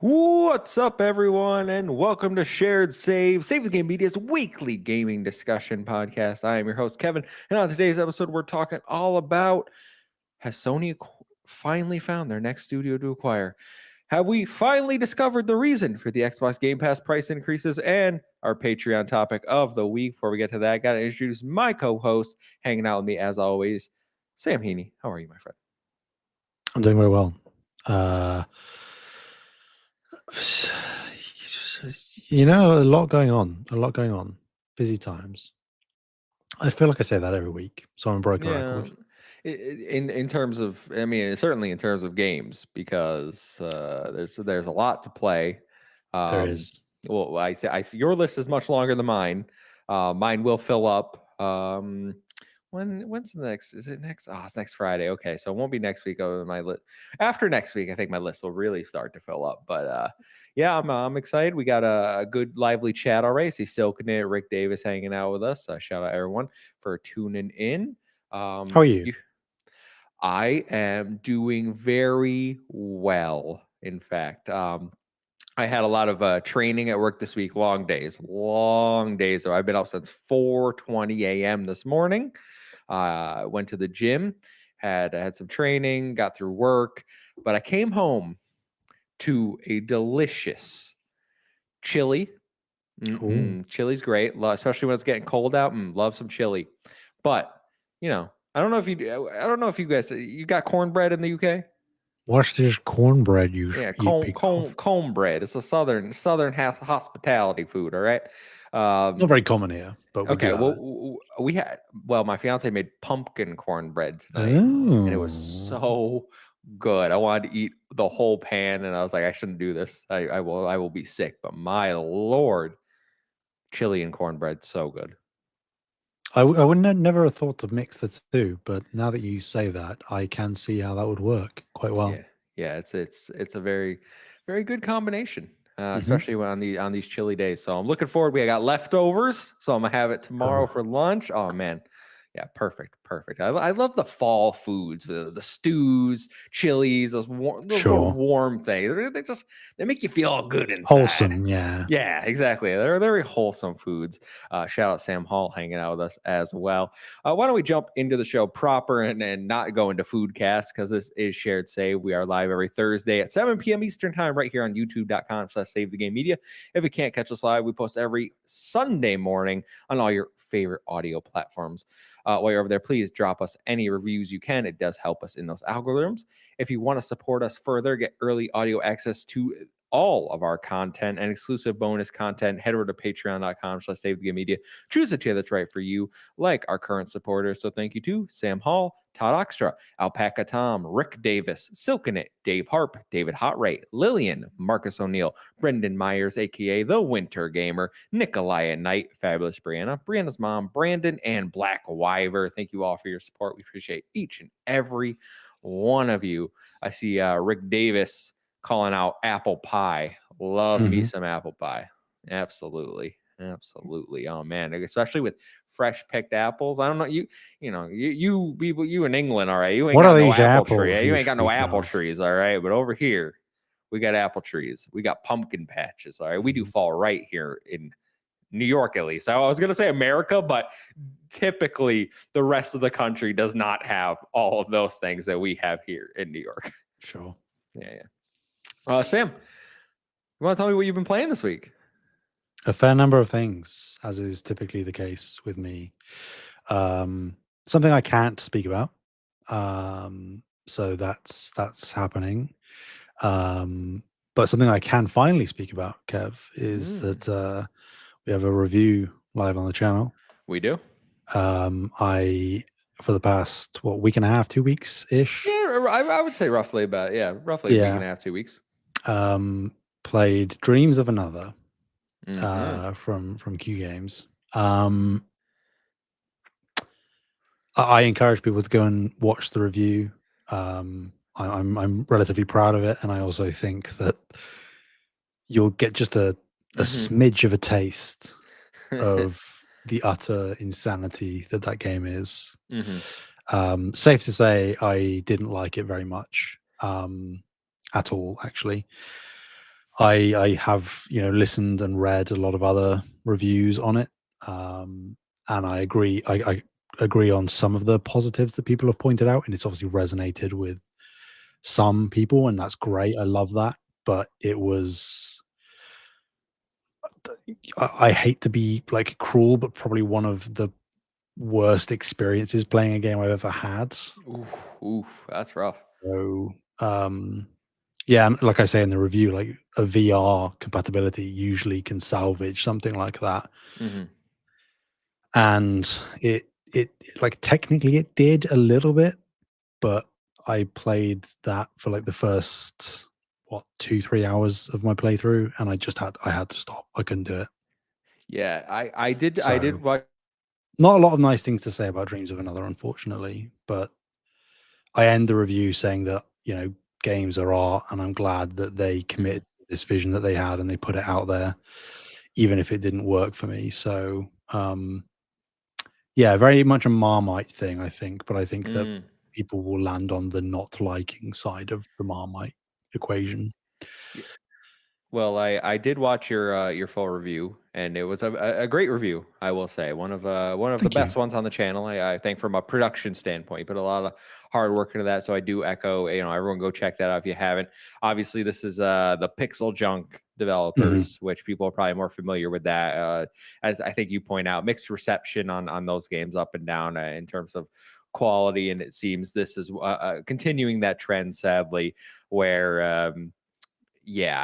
What's up, everyone, and welcome to Shared Save the Game Media's weekly gaming discussion podcast. I am your host, Kevin, and on today's episode, we're talking all about has Sony finally found their next studio to acquire? Have we finally discovered the reason for the Xbox Game Pass price increases? And our Patreon topic of the week. Before we get to that, I got to introduce my co-host, hanging out with me as always, Sam Heaney. How are you, my friend? I'm doing very well. A lot going on. Busy times. I feel like I say that every week, so I'm a broken record. In terms of, I mean, certainly in terms of games, because there's a lot to play. There is. Well, I see your list is much longer than mine. Mine will fill up. When's the next? Is it next? Oh, it's next Friday. Okay, so it won't be next week. Over my list after next week, I think my list will really start to fill up. But yeah, I'm excited. We got a good lively chat already. See Silken It, Rick Davis hanging out with us. Shout out everyone for tuning in. How are you? I am doing very well. In fact, I had a lot of training at work this week. Long days. So I've been up since 4:20 a.m. this morning. Went to the gym, had some training, got through work, but I came home to a delicious chili. Chili's great, especially when it's getting cold out. Love some chili, but I don't know if you guys got cornbread in the UK. What's this cornbread you cornbread? It's a southern hospitality food. All right. Not very common here, but we do. Well, my fiance made pumpkin cornbread tonight, and it was so good. I wanted to eat the whole pan, and I was like, I shouldn't do this. I will be sick. But my lord, chili and cornbread, so good. I would never have thought to mix the two, but now that you say that, I can see how that would work quite well. Yeah, it's a very, very good combination, especially on these chilly days. So I'm looking forward. We got leftovers, so I'm gonna have it tomorrow for lunch. Oh man, yeah, perfect. I love the fall foods, the stews, chilies, those warm things. They make you feel all good inside. Wholesome, yeah. Yeah, exactly. They're very wholesome foods. Shout out Sam Hall hanging out with us as well. Why don't we jump into the show proper and not go into Foodcast, because this is Shared Save. We are live every Thursday at 7 p.m. Eastern time right here on youtube.com/Save the Game Media. If you can't catch us live, we post every Sunday morning on all your favorite audio platforms. While you're over there, please drop us any reviews you can. It does help us in those algorithms. If you want to support us further, get early audio access to all of our content and exclusive bonus content, head over to patreon.com/Save the Game Media. Choose a tier that's right for you, like our current supporters. So thank you to Sam Hall, Todd Oxtra, Alpaca Tom, Rick Davis, Silken It, Dave Harp, David Hotright, Lillian, Marcus O'Neill, Brendan Myers, aka The Winter Gamer, Nikolai Knight, Fabulous Brianna's mom, Brandon, and Black Wyver. Thank you all for your support. We appreciate each and every one of you. I see Rick Davis calling out apple pie. Love me some apple pie. Absolutely. Oh man, especially with fresh picked apples. I don't know, you people, you in England, all right, you ain't got no apple tree. You ain't got no apple trees, all right, but over here we got apple trees. We got pumpkin patches, all right. We do fall right here in New York, at least. I was going to say America, but typically the rest of the country does not have all of those things that we have here in New York. Sure. Yeah. Sam, you want to tell me what you've been playing this week? A fair number of things, as is typically the case with me. Something I can't speak about. So that's happening. But something I can finally speak about, Kev, is that we have a review live on the channel. We do. For the past week and a half, 2 weeks ish. Yeah, I would say roughly a week and a half, 2 weeks. Played Dreams of Another from Q Games. I encourage people to go and watch the review. I'm relatively proud of it, and I also think that you'll get just a smidge of a taste of the utter insanity that game is. Safe to say, I didn't like it very much at all, actually. I have listened and read a lot of other reviews on it, and I agree. I agree on some of the positives that people have pointed out, and it's obviously resonated with some people, and that's great. I love that, but it was. I hate to be like cruel, but probably one of the worst experiences playing a game I've ever had. Oof, that's rough. So, yeah, and like I say in the review, like a VR compatibility usually can salvage something like that. Hmm. And it like technically it did a little bit, but I played that for like the first 2-3 hours of my playthrough, and I had to stop. I couldn't do it. Yeah, I did So watch. not a lot of nice things to say about Dreams of Another, unfortunately, but I end the review saying that, games are art, and I'm glad that they committed Mhm. to this vision that they had and they put it out there, even if it didn't work for me. So, yeah, very much a Marmite thing, I think, but I think that Mm. people will land on the not liking side of the Marmite equation. Well, I did watch your full review, and it was a great review. I will say one of the Thank you. best ones on the channel. I think from a production standpoint, you put a lot of hard work into that. So I do echo. Everyone go check that out if you haven't. Obviously, this is the Pixel Junk Mhm. developers, which people are probably more familiar with that. As I think you point out, mixed reception on those games up and down in terms of quality, and it seems this is continuing that trend, sadly, where. Yeah,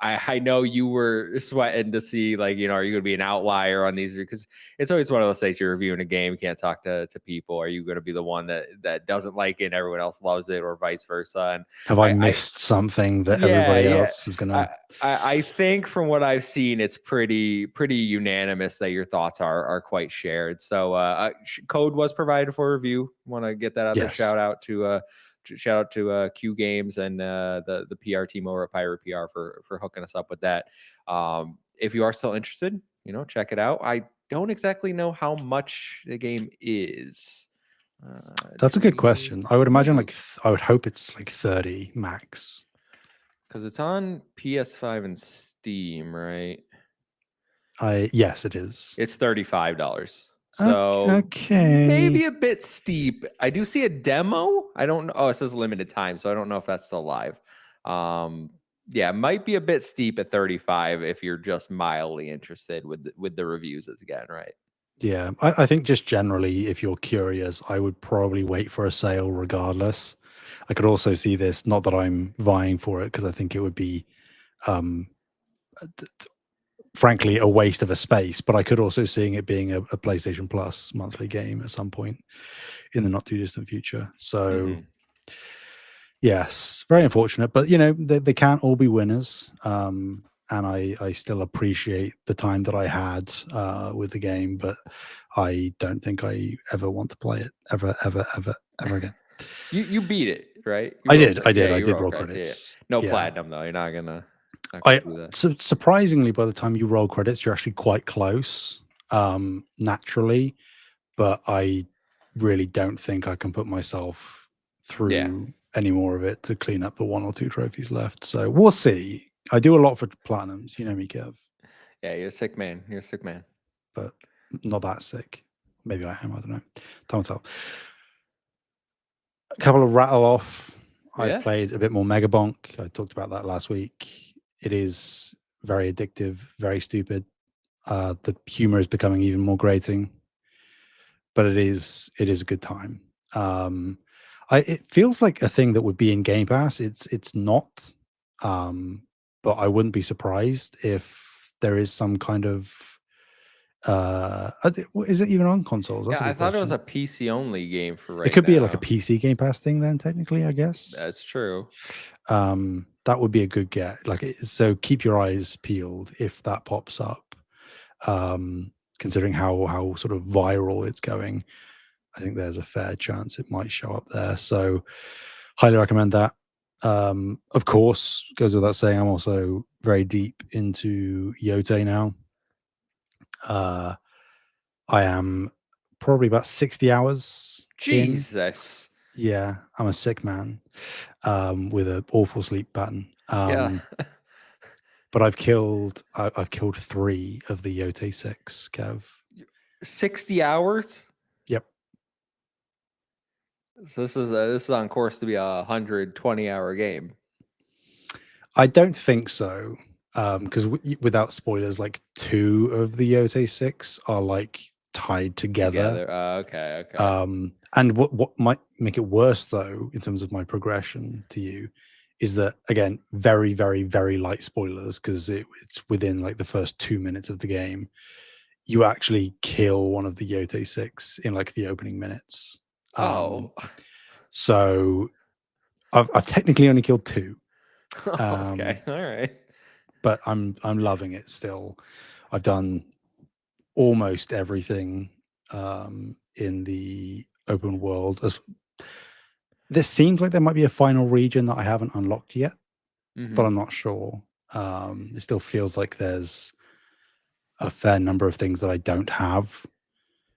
I know you were sweating to see, like, are you going to be an outlier on these? Because it's always one of those things, you're reviewing a game, you can't talk to people. Are you going to be the one that doesn't like it and everyone else loves it, or vice versa? And Have I I missed something that yeah, everybody yeah. else is gonna. I, I think from what I've seen, it's pretty unanimous that your thoughts are quite shared. So code was provided for review. Want to get that out there. Yes. Shout out to Q Games and the PR team over at Pirate PR for hooking us up with that. If you are still interested, check it out. I don't exactly know how much the game is. That's a good question. I would Let me imagine, look. like, I would hope it's, like, 30 max. Because it's on PS5 and Steam, right? Yes, it is. It's $35. Ok So okay. maybe a bit steep. I do see a demo. I don't know. Oh, it says limited time, so I don't know if that's still live. Um, yeah, might be a bit steep at 35 if you're just mildly interested with the reviews again, right? Yeah, I think just generally, if you're curious, I would probably wait for a sale regardless. I could also see this, not that I'm vying for it, because I think it would be, um, frankly, a waste of a space, but I could also seeing it being a PlayStation Plus monthly game at some point in the not too distant future. So, Hmm. yes, very unfortunate, but, they can't all be winners, and I still appreciate the time that I had, with the game, but I don't think I ever want to play it ever, ever, ever, ever again. You beat it, right? You roll credits. Yeah, I you did roll roll credits. Yeah, yeah. credits. No Yeah. platinum though. You're not gonna I do that. surprisingly, by the time you roll credits, you're actually quite close, naturally, but I really don't think I can put myself Yeah, through any more of it to clean up the 1 or 2 trophies left, so we'll see. I do a lot for platinums, you know me, Kev, yeah. You're a sick man. You're a sick man. but not that sick. Maybe I am, I don't know. Time will tell. A couple of rattle off. I've Yeah. played a bit more Mega Bonk. I talked about that last week. It is very addictive, very stupid. The humor is becoming even more grating, but it is a good time. Um, it feels like a thing that would be in Game Pass. It's not, but I wouldn't be surprised if there is some kind of. Is it even on consoles? That's Yeah, a I good thought it was question. a PC only game for It right could be like a now. PC Game Pass thing then, technically, I guess. That's true. That would be a good get. So keep your eyes peeled if that pops up. Considering how sort of viral it's going, I think there's a fair chance it might show up there. So highly recommend that. Of course, goes without saying, I'm also very deep into Yote now. Uh, I am probably about 60 hours in. Jesus. Yeah, I'm a sick man with an awful sleep pattern. Yeah. but I've killed 3 of the Yote 6, Kev. 60 hours. Yep. So this is on course to be a 120-hour game. I don't think so, because without spoilers, like 2 of the Yote 6 are like tied together. Okay. And what might make it worse, though, in terms of my progression to you, is that, again, very, very, very light spoilers, because it's within like the first 2 minutes of the game. You actually kill one of the Yote 6 in like the opening minutes. Oh. So I've technically only killed 2. Okay. All right. But I'm loving it still. I've done almost everything in the open world. This seems like there might be a final region that I haven't unlocked yet, but I'm not sure. It still feels like there's a fair number of things that I don't have.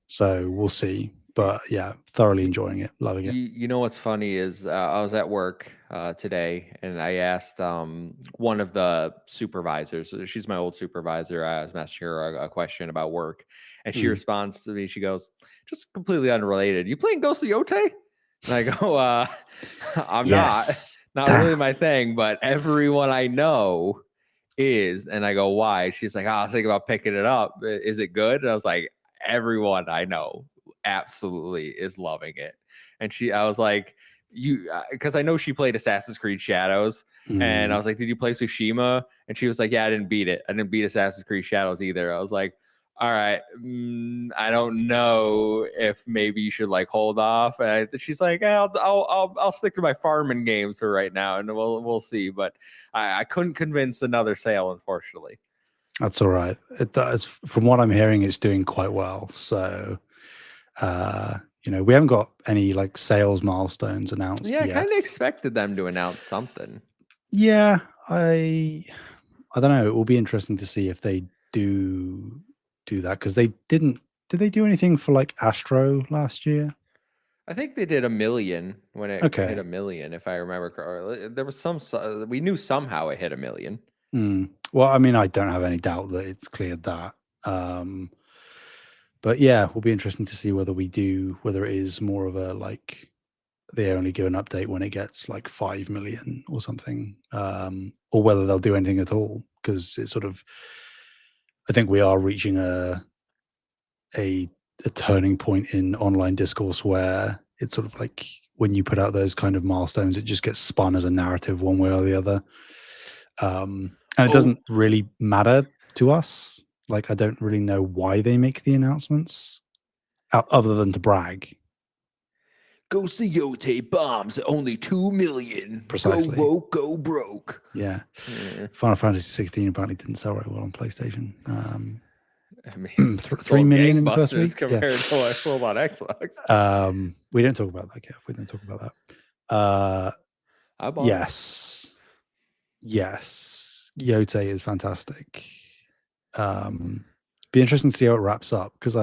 So we'll see. But yeah, thoroughly enjoying it, loving it. You know what's funny is I was at work today and I asked one of the supervisors. She's my old supervisor. I was asking her a question about work, and she responds to me. She goes, "Just completely unrelated. You playing Ghost of Yote?" And I go, "I'm Yes. not really my thing, but everyone I know is." And I go, "Why?" She's like, "Oh, I was thinking about picking it up. Is it good?" And I was like, "Everyone I know absolutely is loving it." And I was like, because I know she played Assassin's Creed Shadows, and I was like, "Did you play Tsushima?" And she was like, "Yeah, I didn't beat it. I didn't beat Assassin's Creed Shadows either." I was like, "All right, I don't know if maybe you should like hold off." And she's like, I'll stick to my farming games for right now, and we'll see." But I couldn't convince another sale, unfortunately. That's all right. It does. From what I'm hearing, it's doing quite well. So, we haven't got any like sales milestones announced Yeah, I yet. kind of expected them to announce something. Yeah, I don't know. It will be interesting to see if they do that, because they didn't. Did they do anything for like Astro last year? I think they did 1 million when it hit Okay. 1 million, if I remember correctly. There was we knew somehow it hit 1 million. Well, I mean, I don't have any doubt that it's cleared that. But yeah, it will be interesting to see whether it is more of a like they only give an update when it gets like 5 million or something, or whether they'll do anything at all, because it's sort of, I think we are reaching a turning point in online discourse where it's sort of like when you put out those kind of milestones, it just gets spun as a narrative one way or the other. And it doesn't really matter to us. Like, I don't really know why they make the announcements other than to brag. Ghost of Yote bombs at only 2 million. Precisely. Go woke, go broke. Yeah. Final Fantasy 16 apparently didn't sell very well on PlayStation. I mean, 3 million in the first week compared to what sold on Xbox. We don't talk about that, Kev. We don't talk about that. I bought yes. Yote is fantastic. Be interesting to see how it wraps up, because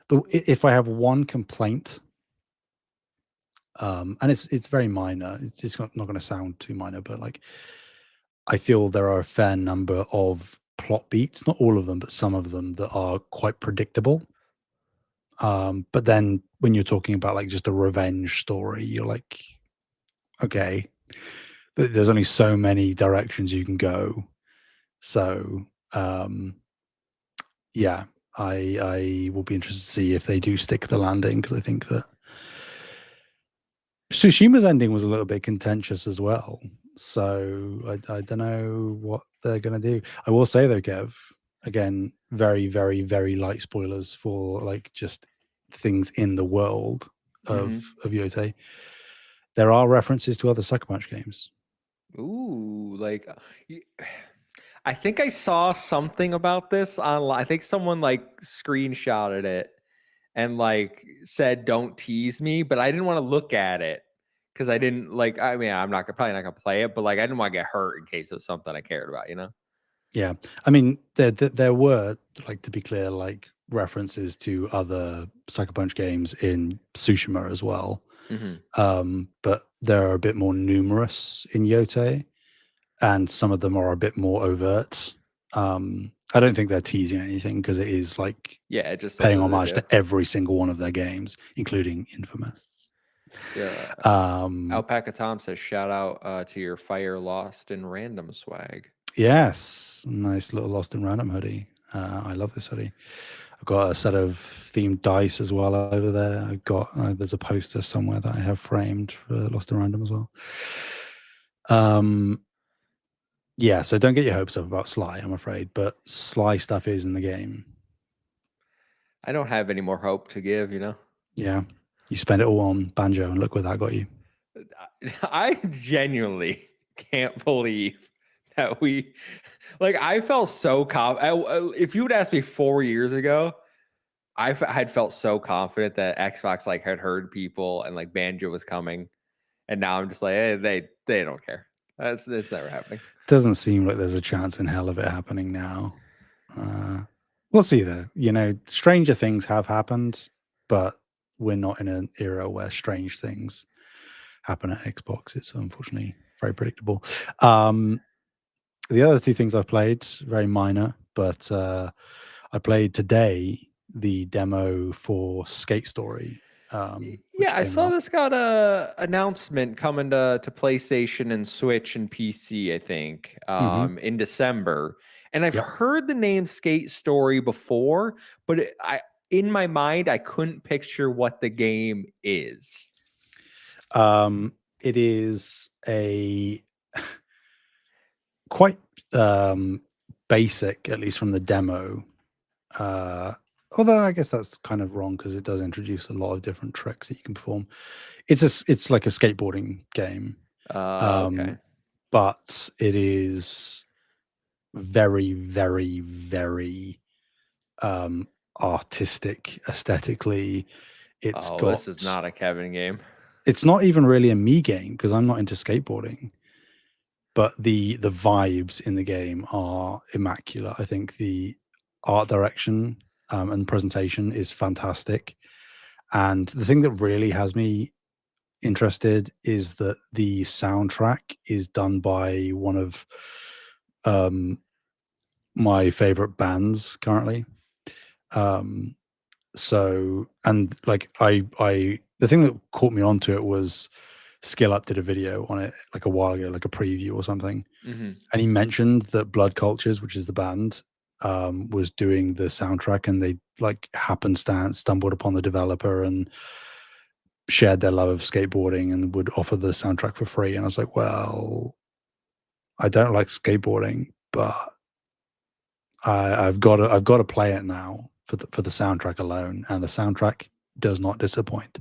if I have one complaint, and it's very minor, it's not going to sound too minor, but like, I feel there are a fair number of plot beats, not all of them, but some of them, that are quite predictable. But then when you're talking about like just a revenge story, you're like, okay, there's only so many directions you can go. So yeah, I will be interested to see if they do stick the landing, because I think that Tsushima's ending was a little bit contentious as well. So I don't know what they're going to do. I will say though, Kev, again, very, very, very light spoilers for like just things in the world of Yote. There are references to other Sucker Punch games. Ooh, like I think I saw something about this online. I think someone like screenshotted it and like said, "Don't tease me," but I didn't want to look at it because I didn't like. I mean, probably not gonna play it, but like I didn't want to get hurt in case it was something I cared about, you know? Yeah, I mean, there were, like, to be clear, like references to other Sucker Punch games in Tsushima as well. But they're a bit more numerous in Yote. and some of them are a bit more overt. I don't think they're teasing anything because it is like Yeah, just paying something to homage do. to every single one of their games, including Infamous. Yeah. Um, Alpaca Tom says, shout out to your Fire Lost in Random swag. yes, nice little Lost in Random hoodie. I love this hoodie. I've got a set of themed dice as well over there. I've got there's a poster somewhere that I have framed for Lost in Random as well. Yeah, so don't get your hopes up about Sly, I'm afraid, but Sly stuff is in the game. I don't have any more hope to give, you know? Yeah, you spend it all on Banjo, and look where that got you. I genuinely can't believe that we, like, I felt so confident. If you would ask me 4 years ago, had felt so confident that Xbox like had heard people and like Banjo was coming, and now I'm just like, hey, they don't care. It's never happening. Doesn't seem like there's a chance in hell of it happening now. We'll see though. You know, stranger things have happened, but we're not in an era where strange things happen at Xbox. It's unfortunately very predictable. The other two things I've played, very minor, but I played today the demo for Skate Story, which Yeah, I came saw out. this got a announcement coming to PlayStation and Switch and PC, I think, in December. And I've Yep. heard the name Skate Story before, but in my mind I couldn't picture what the game is. It is a quite basic, at least from the demo. Although I guess that's kind of wrong because it does introduce a lot of different tricks that you can perform. It's like a skateboarding game, Okay. but it is very, very, very artistic aesthetically. It's Oh, got. this is not a Kevin game. It's not even really a me game because I'm not into skateboarding. But the vibes in the game are immaculate. I think the art direction and presentation is fantastic. And the thing that really has me interested is that the soundtrack is done by one of my favorite bands currently. So and like the thing that caught me onto it was Skill Up did a video on it like a while ago, like a preview or something. Mm-hmm. And he mentioned that Blood Cultures, which is the band, was doing the soundtrack, and they like happenstance stumbled upon the developer and shared their love of skateboarding and would offer the soundtrack for free. And I was like, well, I don't like skateboarding, but I've got to play it now for the soundtrack alone, and the soundtrack does not disappoint.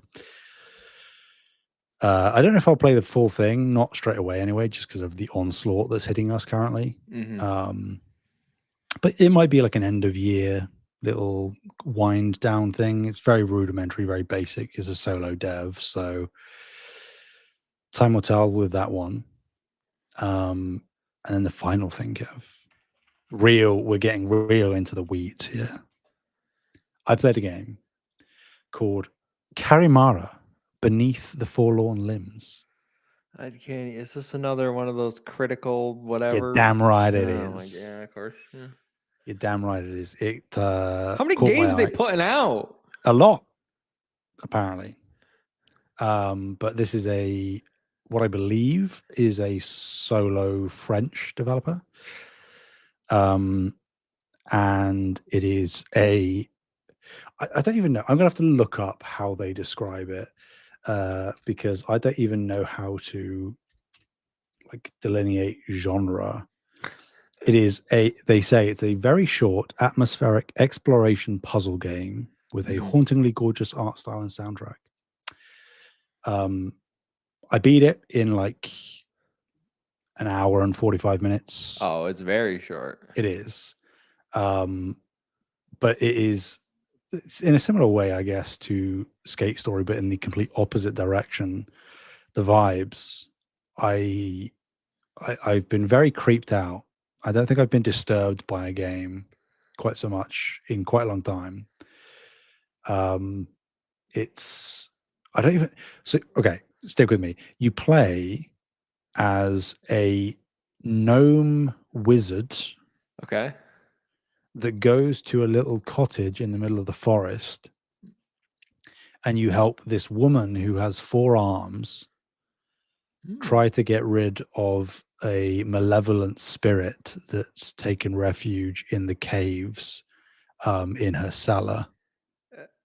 I don't know if I'll play the full thing, not straight away anyway, just because of the onslaught that's hitting us currently. Mm-hmm. But it might be like an end of year little wind down thing. It's very rudimentary, very basic. It's a solo dev, so time will tell with that one. And then the final thing of we're getting real into the weeds here. I played a game called Karimara Beneath the Forlorn Limbs. I can't. Is this another one of those critical You're whatever? damn right it Oh my is. god! Of course. Yeah. You're damn right it is. It How many caught my games they eye putting out? a lot, apparently. But this is what I believe is a solo French developer. And it is I don't even know. I'm gonna have to look up how they describe it, because I don't even know how to like delineate genre. They say it's a very short, atmospheric exploration puzzle game with a Mhm. hauntingly gorgeous art style and soundtrack. I beat it in like an hour and 45 minutes. Oh, it's very short. It is. But it's in a similar way, I guess, to Skate Story, but in the complete opposite direction. The vibes, I, I've been very creeped out. I don't think I've been disturbed by a game quite so much in quite a long time. It's I don't even so okay, stick with me. You play as a gnome wizard Okay. that goes to a little cottage in the middle of the forest, and you help this woman who has 4 arms Hmm. try to get rid of a malevolent spirit that's taken refuge in the caves in her cellar.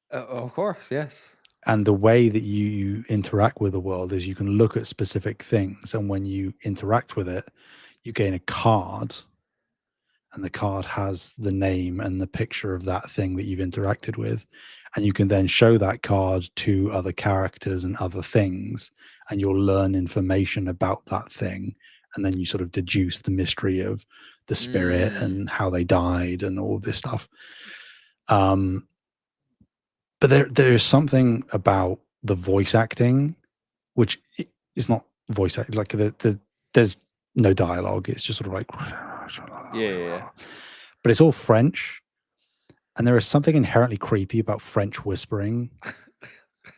Of course, yes. And the way that you interact with the world is you can look at specific things, and when you interact with it, you gain a card, and the card has the name and the picture of that thing that you've interacted with, and you can then show that card to other characters and other things, and you'll learn information about that thing, and then you sort of deduce the mystery of the spirit Mm. and how they died and all this stuff. But there is something about the voice acting, which is not voice acting. Like there's no dialogue. It's just sort of like, Yeah. but it's all French, and there is something inherently creepy about French whispering.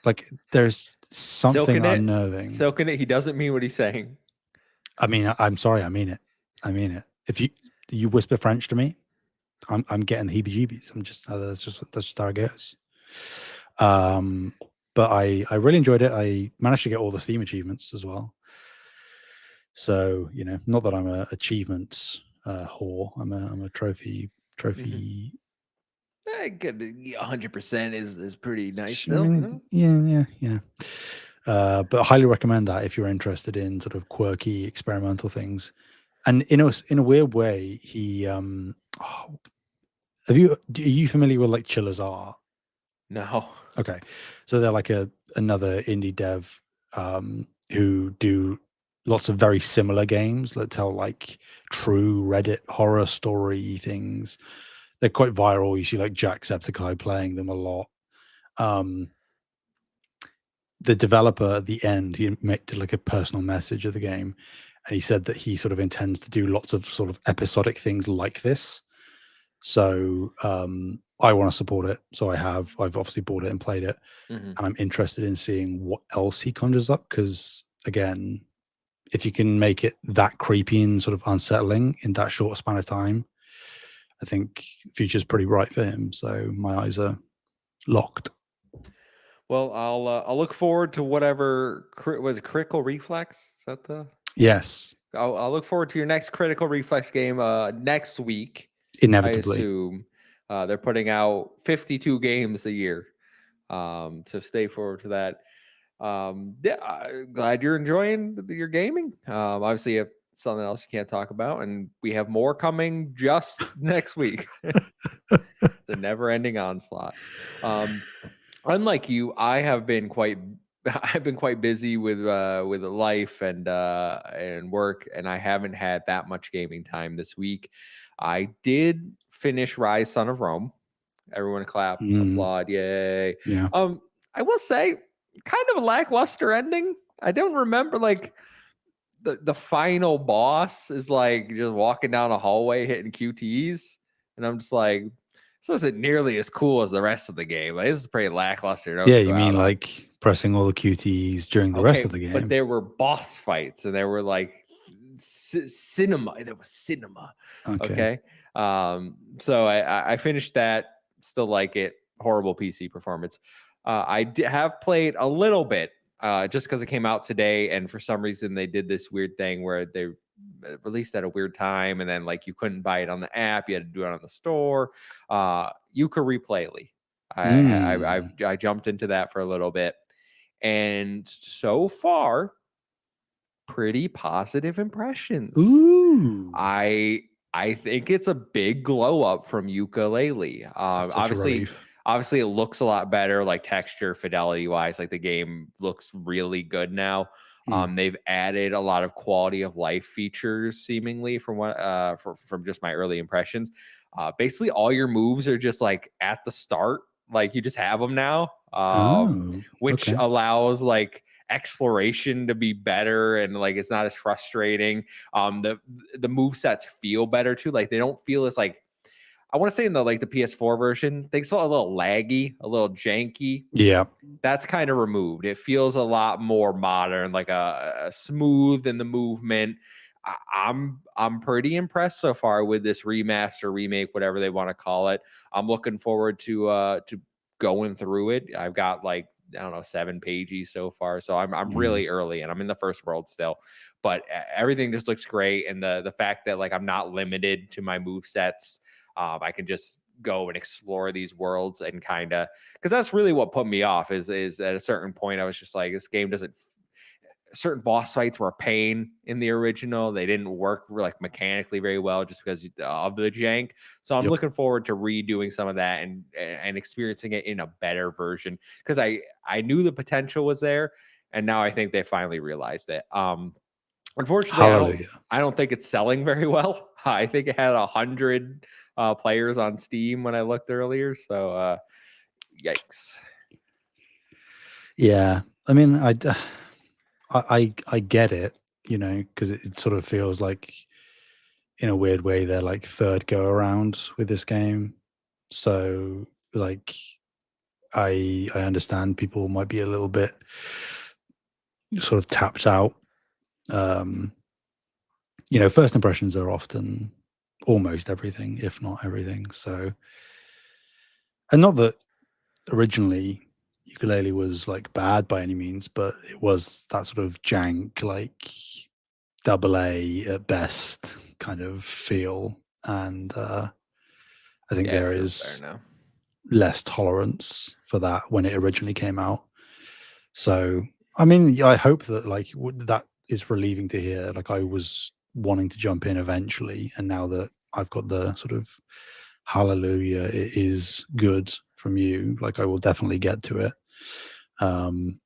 Like there's something Silking it. unnerving. Silking it. He doesn't mean what he's saying. I mean, I'm sorry, I mean it. I mean it. If you whisper French to me, I'm getting the heebie-jeebies. That's just how it goes. But I really enjoyed it. I managed to get all the Steam achievements as well. So not that I'm a achievement whore. I'm a trophy. Good. 100% is pretty nice I still, mean, yeah. But I highly recommend that if you're interested in sort of quirky experimental things. And in a weird way, he are you familiar with like Chiller's Art? No. Okay, so they're like another indie dev who do lots of very similar games that tell like true Reddit horror story things. They're quite viral. You see like Jacksepticeye playing them a lot. The developer at the end, he did like a personal message of the game, and he said that he sort of intends to do lots of sort of episodic things like this. So I want to support it. So I've obviously bought it and played it, Mhm. and I'm interested in seeing what else he conjures up. Because again, if you can make it that creepy and sort of unsettling in that short span of time, I think the future's pretty bright for him. So my eyes are locked. Well, I'll look forward to whatever was it Critical Reflex. Is that the? Yes, I'll look forward to your next Critical Reflex game next week. I inevitably. assume they're putting out 52 games a year. So stay forward to that. Yeah, glad you're enjoying your gaming. Obviously, you have something else you can't talk about, and we have more coming just next week. The never-ending onslaught. Unlike you, I have been quite I've been quite busy with life and work, and I haven't had that much gaming time this week. I did finish Rise Son of Rome. Everyone clap, applaud, yay. Yeah. Um, I will say, kind of a lackluster ending. I don't remember like the final boss is like just walking down a hallway hitting QTs, and I'm just like, this isn't nearly as cool as the rest of the game. Like, this is pretty lackluster note Yeah, to you go mean out on. like pressing all the QTs during the rest Okay, of the but game? there were boss fights, and there were like cinema. There was cinema. Okay. Okay, so I finished that. Still like it. Horrible PC performance. I have played a little bit just because it came out today, and for some reason they did this weird thing where they released at a weird time, and then like you couldn't buy it on the app, you had to do it on the store. Ukulele. I jumped into that for a little bit, and so far, pretty positive impressions. Ooh, I think it's a big glow up from ukulele. that's such a relief. Obviously, it looks a lot better, like texture, fidelity wise. Like the game looks really good now. They've added a lot of quality of life features, seemingly from what from just my early impressions. Basically, all your moves are just like at the start, like you just have them now, Oh, which okay. allows like exploration to be better and like it's not as frustrating. The move sets feel better too. Like they don't feel as like I want to say in the like the PS4 version, they felt a little laggy, a little janky. Yeah. That's kind of removed. It feels a lot more modern, like a smooth in the movement. I'm pretty impressed so far with this remaster, remake, whatever they want to call it. I'm looking forward to going through it. I've got like, I don't know, 7 pages so far, so I'm Mm. really early and I'm in the first world still. But everything just looks great, and the fact that like I'm not limited to my move sets, I can just go and explore these worlds and kind of, because that's really what put me off is at a certain point I was just like, this game doesn't, certain boss fights were a pain in the original. They didn't work like mechanically very well just because of the jank. So I'm Yep. looking forward to redoing some of that and experiencing it in a better version, because I knew the potential was there, and now I think they finally realized it. Unfortunately, Hallelujah. I don't think it's selling very well. I think it had 100 players on Steam when I looked earlier. So yikes. Yeah. I mean, I get it, because it sort of feels like, in a weird way, they're like third go around with this game. So, like, I understand people might be a little bit sort of tapped out. Um, first impressions are often almost everything, if not everything. So, and not that originally ukulele was like bad by any means, but it was that sort of jank, like double A at best kind of feel. And I think Yeah, it there feels better is now. less tolerance for that when it originally came out. So, I mean, I hope that like that is relieving to hear. Like, I was wanting to jump in eventually, and now that I've got the sort of hallelujah, it is good from you, like, I will definitely get to it.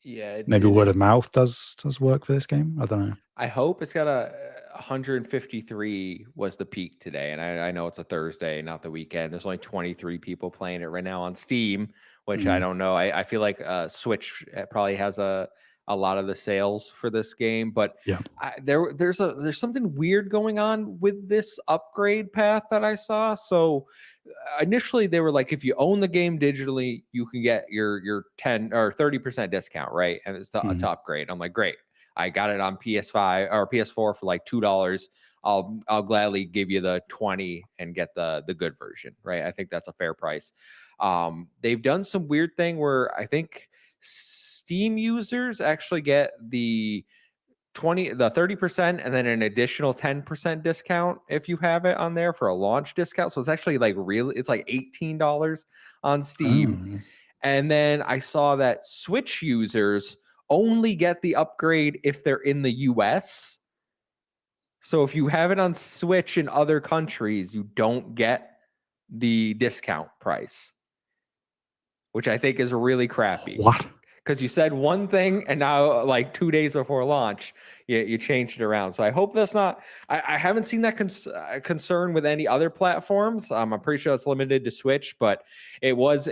Yeah, Maybe word of mouth does work for this game. I don't know. I hope it's got a 153 was the peak today, and I know it's a Thursday, not the weekend. There's only 23 people playing it right now on Steam, which I Mm, don't know. I feel like Switch probably has a lot of the sales for this game, but yeah. there's something weird going on with this upgrade path that I saw. So initially they were like, if you own the game digitally, you can get your 10 or 30% discount, right? And it's to Mm, upgrade. I'm like, great. I got it on PS5 or PS4 for like $2. I'll gladly give you the 20 and get the good version, right? I think that's a fair price. They've done some weird thing where I think Steam users actually get the 30% and then an additional 10% discount if you have it on there for a launch discount. So it's actually like really, it's like $18 on Steam. oh, And then I saw that Switch users only get the upgrade if they're in the US. So if you have it on Switch in other countries, you don't get the discount price, which I think is really crappy. what? Because you said one thing and now like 2 days before launch you changed it around. So I hope that's not, I haven't seen that concern with any other platforms. I'm pretty sure it's limited to Switch, but it was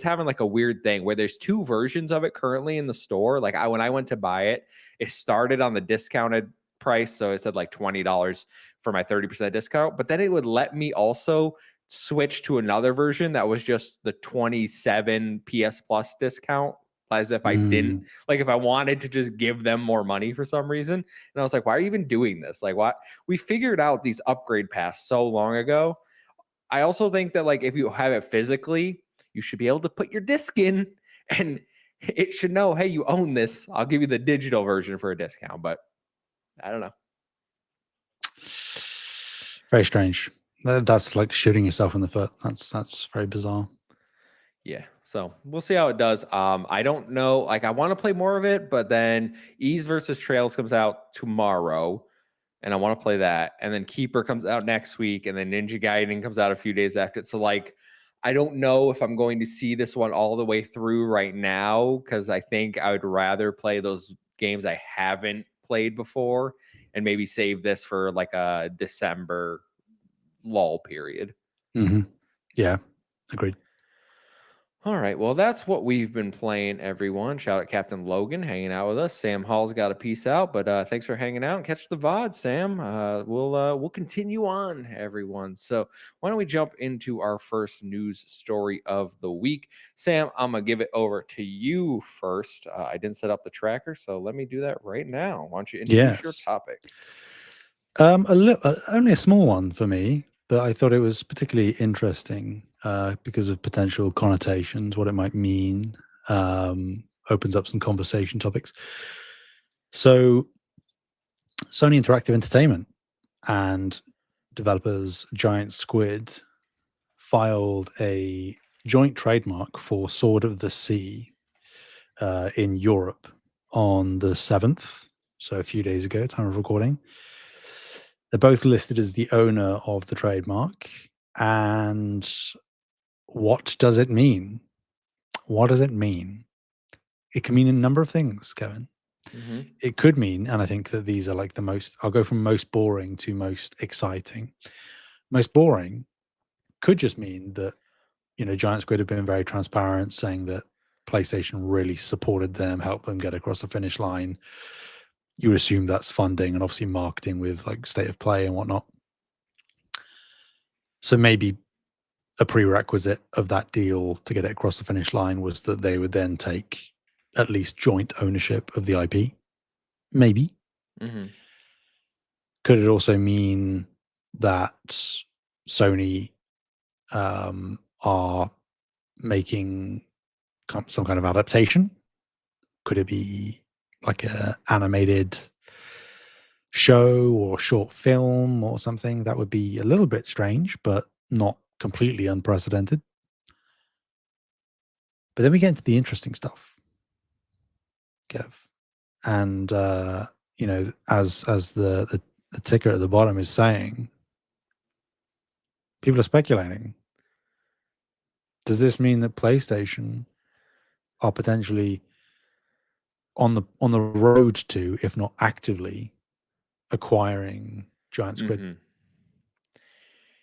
having like a weird thing where there's two versions of it currently in the store. Like when I went to buy it, it started on the discounted price, so it said like $20 for my 30% discount, but then it would let me also switch to another version that was just the 27 PS Plus discount, as if I didn't, Mm, like if I wanted to just give them more money for some reason. And I was like, why are you even doing this? Like, what? We figured out these upgrade paths so long ago. I also think that like if you have it physically, you should be able to put your disc in and it should know, hey, you own this. I'll give you the digital version for a discount. But I don't know. very strange. That's like shooting yourself in the foot. That's very bizarre. Yeah, so we'll see how it does. I don't know. Like, I want to play more of it, but then Ease versus Trails comes out tomorrow, and I want to play that. And then Keeper comes out next week, and then Ninja Gaiden comes out a few days after it. So, like, I don't know if I'm going to see this one all the way through right now, because I think I would rather play those games I haven't played before and maybe save this for like a December lull period. Hmm. Yeah, agreed. All right. Well, that's what we've been playing, everyone. Shout out Captain Logan hanging out with us. Sam Hall's got a piece out, but thanks for hanging out and catch the VOD, Sam. We'll continue on, everyone. So why don't we jump into our first news story of the week? Sam, I'm gonna give it over to you first. I didn't set up the tracker, so let me do that right now. Why don't you introduce your Yes. topic? Only a small one for me, but I thought it was particularly interesting because of potential connotations, what it might mean. Opens up some conversation topics. So, Sony Interactive Entertainment and developers Giant Squid filed a joint trademark for Sword of the Sea in Europe on the 7th, so a few days ago, time of recording. They're both listed as the owner of the trademark. And what does it mean? What does it mean? It can mean a number of things, Kevin. Mm-hmm. It could mean, and I think that these are like the most, I'll go from most boring to most exciting. Most boring could just mean that, Giant Squid have been very transparent, saying that PlayStation really supported them, helped them get across the finish line. You would assume that's funding and obviously marketing with like State of Play and whatnot. So maybe a prerequisite of that deal to get it across the finish line was that they would then take at least joint ownership of the IP. Maybe. Mm-hmm. Could it also mean that Sony are making some kind of adaptation? Could it be like a animated show or short film or something? That would be a little bit strange, but not completely unprecedented. But then we get into the interesting stuff, Kev. And as the ticker at the bottom is saying, people are speculating. Does this mean that PlayStation are potentially on the road to, if not actively, acquiring Giant Squid? Mm-hmm.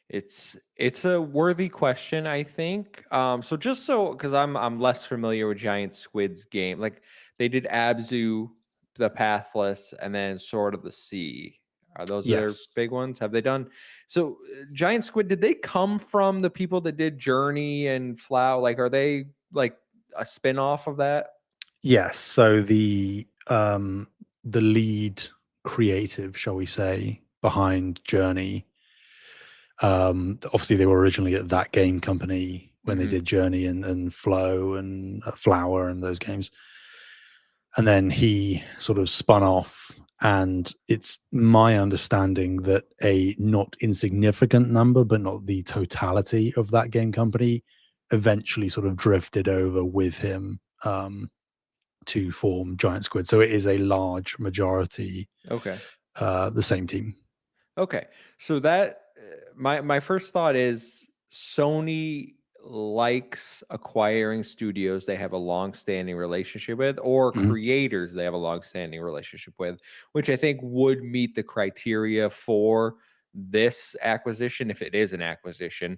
It's a worthy question, I think. So just so because I'm less familiar with Giant Squid's game, like they did Abzu, the Pathless, and then Sword of the Sea. Are those their Yes. big ones? Have they done so? Giant Squid, did they come from the people that did Journey and Flow? Like, are they like a spin-off of that? Yes. So the lead creative, shall we say, behind Journey. Obviously, they were originally at That Game Company when they Mm-hmm. did Journey and Flow and Flower and those games. And then he sort of spun off. And it's my understanding that a not insignificant number, but not the totality of That Game Company, eventually sort of drifted over with him to form Giant Squid. So it is a large majority, Okay. the same team. Okay. So that my first thought is Sony likes acquiring studios they have a long-standing relationship with or Mhm. creators they have a long-standing relationship with, which I think would meet the criteria for this acquisition if it is an acquisition.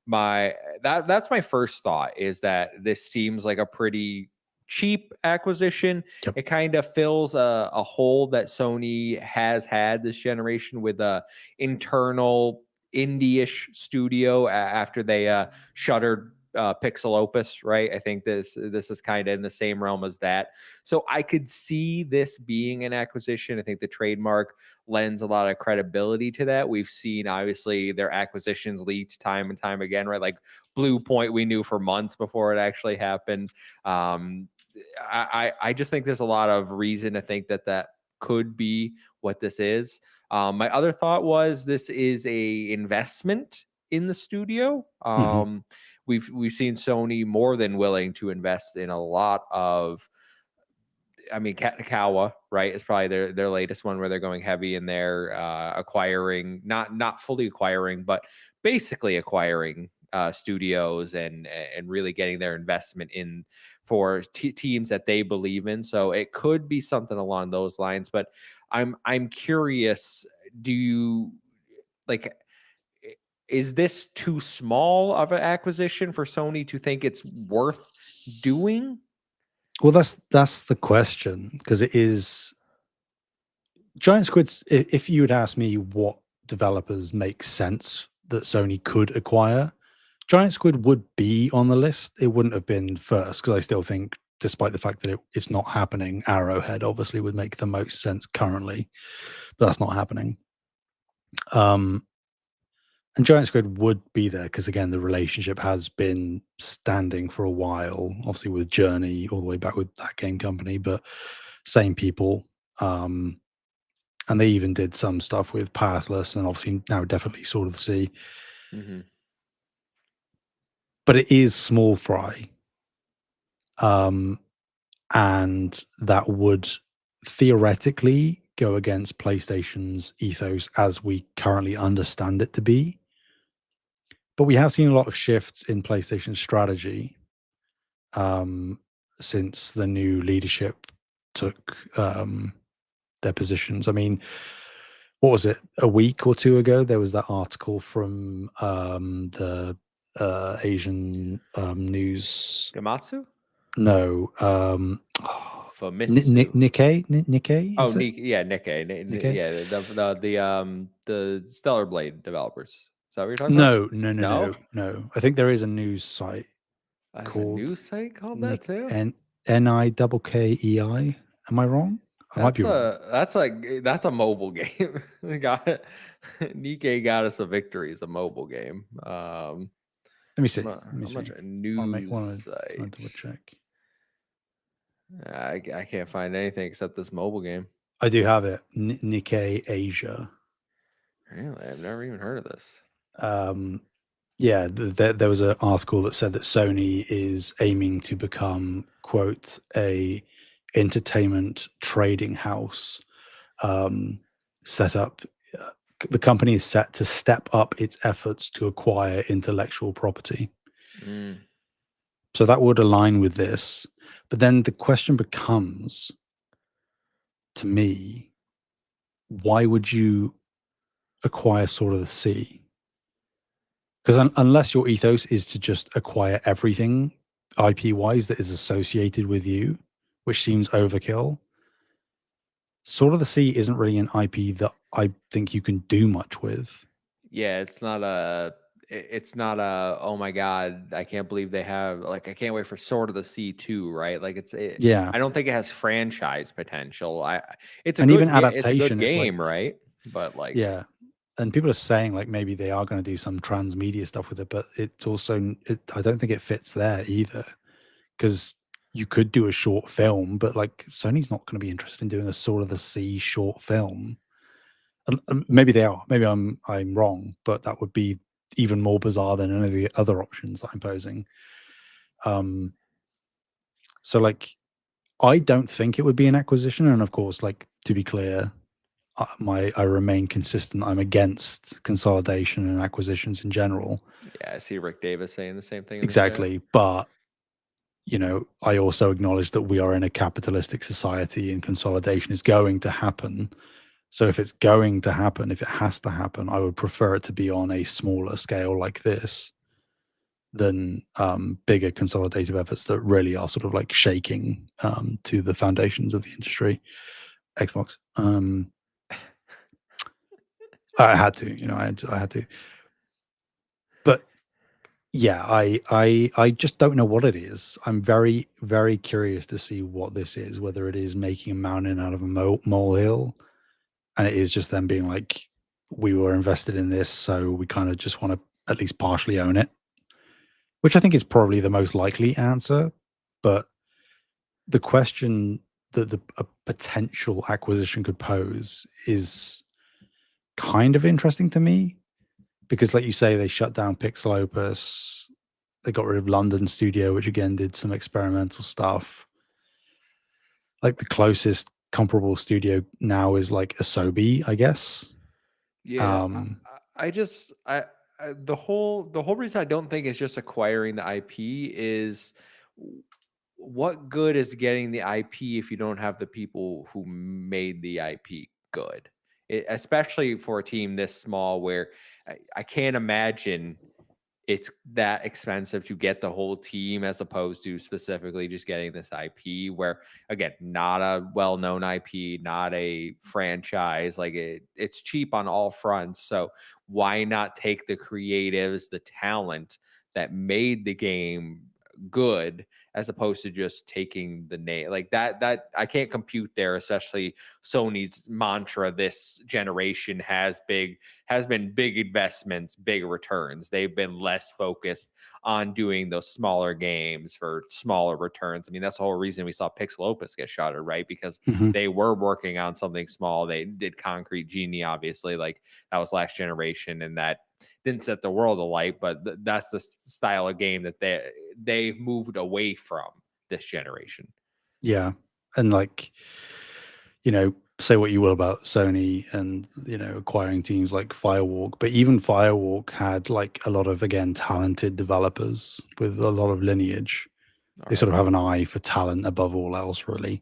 That's my first thought is that this seems like a pretty cheap acquisition. Yep. It kind of fills a hole that Sony has had this generation with a internal indie-ish studio after they shuttered Pixel Opus, right? I think this is kind of in the same realm as that. So I could see this being an acquisition. I think the trademark lends a lot of credibility to that. We've seen obviously their acquisitions leaked time and time again, right? Like Blue Point, we knew for months before it actually happened. I just think there's a lot of reason to think that could be what this is. My other thought was this is a investment in the studio. Mhm. We've seen Sony more than willing to invest in a lot of. I mean, Kawa, right, is probably their latest one where they're going heavy in their acquiring, not fully acquiring, but basically acquiring studios and really getting their investment in for teams that they believe in. So it could be something along those lines. But I'm curious. Do you like? Is this too small of an acquisition for Sony to think it's worth doing? Well, that's the question because it is Giant Squid's. If you had asked me what developers make sense that Sony could acquire, Giant Squid would be on the list. It wouldn't have been first because I still think, despite the fact that it's not happening, Arrowhead obviously would make the most sense currently, but that's not happening. Um, and Giant Squid would be there because again, the relationship has been standing for a while, obviously with Journey all the way back with that game company, but same people. Um, and they even did some stuff with Pathless and obviously now definitely Sword of the Sea. Mm-hmm. But it is small fry. Um, and that would theoretically go against PlayStation's ethos as we currently understand it to be. But we have seen a lot of shifts in PlayStation strategy um, since the new leadership took their positions. I mean, what was it? A week or two ago, there was that article from the Asian news. Gamatsu? No, Famitsu. Nikkei, Oh, is it Yeah, Nikkei. Nikkei? Yeah, the Stellar Blade developers. Is that what you're talking about? No, no, no, No? no, no. I think there is a news site Has a called news site called that Nick too? Nikkei. Am I wrong? I might be wrong. That's a mobile game. Got it. Nikkei got us a victory. It's a mobile game. Let me see. Let me I'm not see. sure. I News want to double site. check. I can't find anything except this mobile game. I do have it. Nikkei Asia. Really, I've never even heard of this. Um, yeah, there was an article that said that Sony is aiming to become, quote, a entertainment trading house set up. The company is set to step up its efforts to acquire intellectual property. Mm. So that would align with this. But then the question becomes to me, why would you acquire Sword of the Sea? Because unless your ethos is to just acquire everything IP wise that is associated with you, which seems overkill, Sword of the Sea isn't really an IP that I think you can do much with. Yeah, it's not a, oh my god, I can't believe they have, like, I can't wait for Sword of the Sea 2, right? Like Yeah. I don't think it has franchise potential. And even It's a good adaptation, it's like, game, right? But like, yeah. And people are saying like maybe they are going to do some transmedia stuff with it, but it's also, I don't think it fits there either. Because you could do a short film, but like Sony's not going to be interested in doing a Sword of the Sea short film. And maybe they are. Maybe I'm wrong, but that would be even more bizarre than any of the other options that I'm posing. Um, so like, I don't think it would be an acquisition. And of course, like to be clear, I remain consistent. I'm against consolidation and acquisitions in general. yeah, I see Rick Davis saying the same thing in the chat. Exactly, but I also acknowledge that we are in a capitalistic society and consolidation is going to happen. So if it's going to happen, if it has to happen, I would prefer it to be on a smaller scale like this than bigger consolidative efforts that really are sort of like shaking to the foundations of the industry. Xbox. I had to, I had to. But yeah, I just don't know what it is. I'm very, very curious to see what this is, whether it is making a mountain out of a molehill, and it is just them being like, we were invested in this, so we kind of just want to at least partially own it, which I think is probably the most likely answer. But the question that a potential acquisition could pose is kind of interesting to me because, like you say, they shut down Pixel Opus. They got rid of London Studio, which again did some experimental stuff. Like the closest comparable studio now is like Asobi, I guess. Yeah, Um, I just the whole reason I don't think it's just acquiring the IP is, what good is getting the IP if you don't have the people who made the IP good? Especially for a team this small, where I can't imagine it's that expensive to get the whole team as opposed to specifically just getting this IP, where again, not a well-known IP, not a franchise, like it's cheap on all fronts. So why not take the creatives, the talent that made the game good, as opposed to just taking the name like that I can't compute there, especially Sony's mantra this generation has been big investments, big returns. They've been less focused on doing those smaller games for smaller returns. I mean, that's the whole reason we saw Pixel Opus get shuttered, right? Because Mhm. they were working on something small. They did Concrete Genie, obviously, like that was last generation, and that didn't set the world alight. But that's the style of game that they've moved away from this generation. Yeah. And like, say what you will about Sony and, acquiring teams like Firewalk, but even Firewalk had like a lot of, again, talented developers with a lot of lineage. All They sort right. of have an eye for talent above all else, really.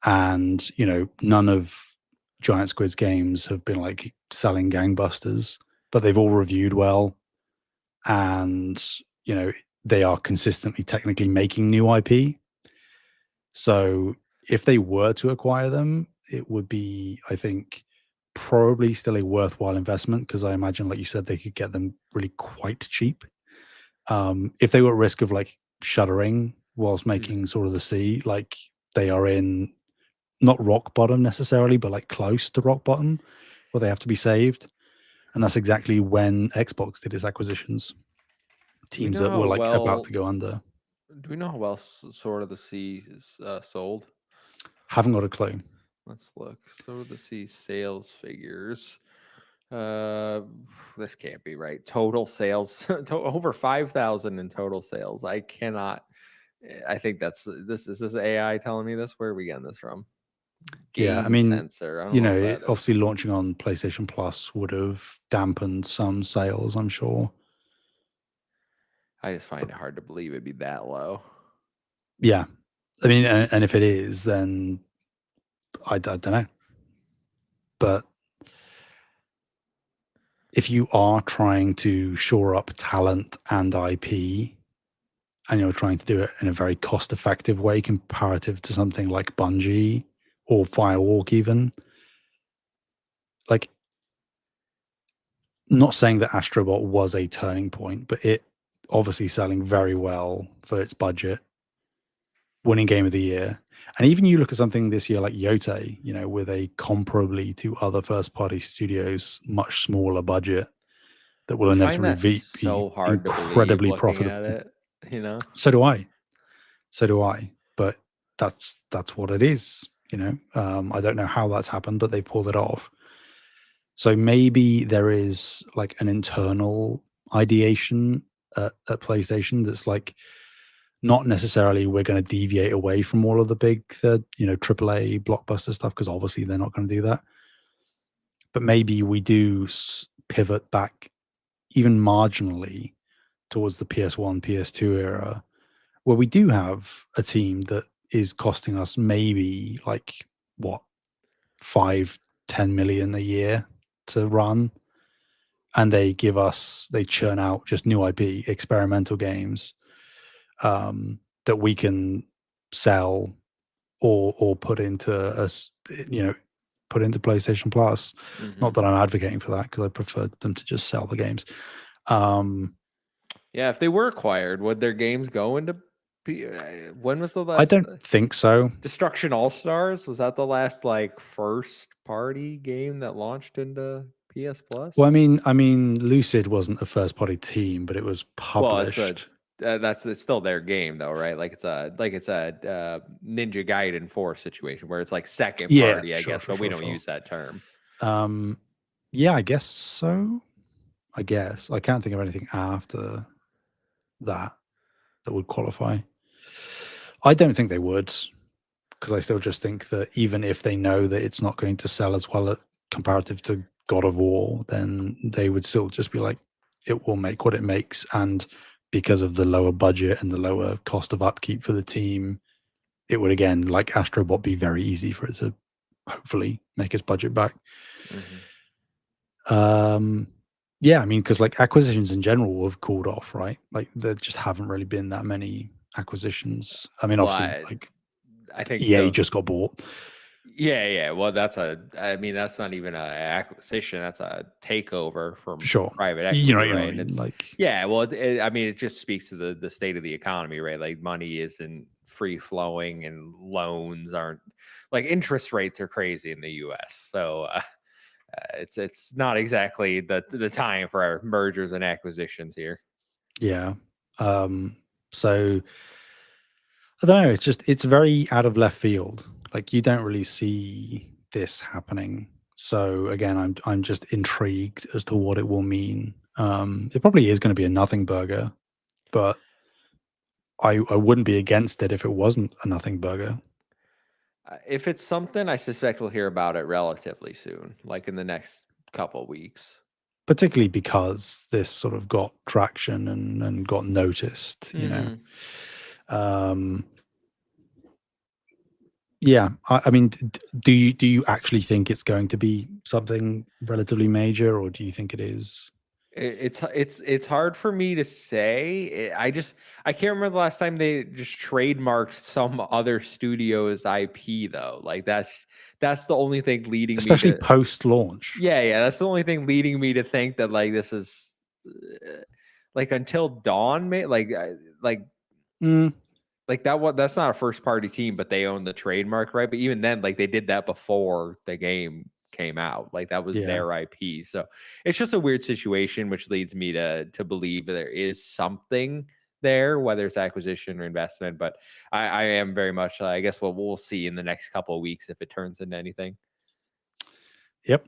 And, none of Giant Squid's games have been like selling gangbusters, but they've all reviewed well. And, they are consistently technically making new IP. So if they were to acquire them, it would be, I think, probably still a worthwhile investment because I imagine, like you said, they could get them really quite cheap. If they were at risk of like shuttering whilst making Sword of the Sea, like they are in not rock bottom necessarily, but like close to rock bottom where they have to be saved. And that's exactly when Xbox did its acquisitions. Do we Teams know that how were like about well? to go under. Do we know how well Sword of the Sea is sold? Haven't got a clue. Let's look. Sword of the Sea sales figures. Uh, this can't be right. Total sales over 5,000 in total sales. I cannot. I think that's this. Is this AI telling me this? Where are we getting this from? Yeah, I Game mean, sensor. I don't know what that is. obviously launching on PlayStation Plus would have dampened some sales, I'm sure. I just find it hard to believe it'd be that low. Yeah. I mean, and if it is, then I don't know. But if you are trying to shore up talent and IP, and you're trying to do it in a very cost-effective way comparative to something like Bungie or Firewalk even, like, not saying that Astrobot was a turning point, but it obviously selling very well for its budget, winning game of the year. And even you look at something this year like Yote, with a comparably to other first party studios, much smaller budget that will I find inevitably that be so hard to believe incredibly looking profitable. at it. You know. So do I. So do I. But that's what it is. I don't know how that's happened, but they pulled it off. So maybe there is like an internal ideation at PlayStation that's like not necessarily we're going to deviate away from all of the big, AAA blockbuster stuff because obviously they're not going to do that. But maybe we do pivot back even marginally towards the PS1, PS2 era, where we do have a team that is costing us maybe like what 5-10 million a year to run, and they churn out just new IP, experimental games that we can sell or put into put into PlayStation Plus. Mm-hmm. Not that I'm advocating for that because I prefer them to just sell the games. Yeah, if they were acquired, would their games go into? When was the last? I don't think so. Destruction All Stars, was that the last like first party game that launched into PS Plus? Well, I mean, Lucid wasn't a first party team, but it was Well, it's still their game though, right? Like it's a Ninja Gaiden 4 situation where it's like second party, I guess, but we don't use that term. Yeah, I guess so. I guess I can't think of anything after that would qualify. I don't think they would, because I still just think that even if they know that it's not going to sell as well comparative to God of War, then they would still just be like, it will make what it makes. And because of the lower budget and the lower cost of upkeep for the team, it would, again, like Astrobot, be very easy for it to hopefully make its budget back. Yeah, I mean, because like acquisitions in general have cooled off, right? Like there just haven't really been that many acquisitions. I mean, obviously, like I think EA just got bought. Yeah. Well, I mean, that's not even an acquisition. That's a takeover from Sure. private You know, equity, you know what right? I And mean? it's, Like, yeah, well, I mean, it just speaks to the state of the economy, right? Like money isn't free flowing and loans aren't, like interest rates are crazy in the US. So it's not exactly the time for our mergers and acquisitions here. yeah. So I don't know. It's very out of left field. Like you don't really see this happening. So again, I'm just intrigued as to what it will mean. It probably is going to be a nothing burger, but I wouldn't be against it if it wasn't a nothing burger. If it's something, I suspect we'll hear about it relatively soon, like in the next couple weeks. Particularly because this sort of got traction and got noticed, you know. Hmm. Um, yeah, I mean, do you actually think it's going to be something relatively major, or do you think it is? It's hard for me to say. I can't remember the last time they just trademarked some other studio's IP though. Like that's the only thing leading me Especially to post-launch. yeah, that's the only thing leading me to think that like this is like until Dawn may like Mm, that's not a first party team, but they own the trademark, right? But even then, like they did that before the game came out. Like that was yeah. their IP. So it's just a weird situation, which leads me to believe that there is something there, whether it's acquisition or investment. But I am very much I guess what we'll see in the next couple of weeks if it turns into anything. Yep.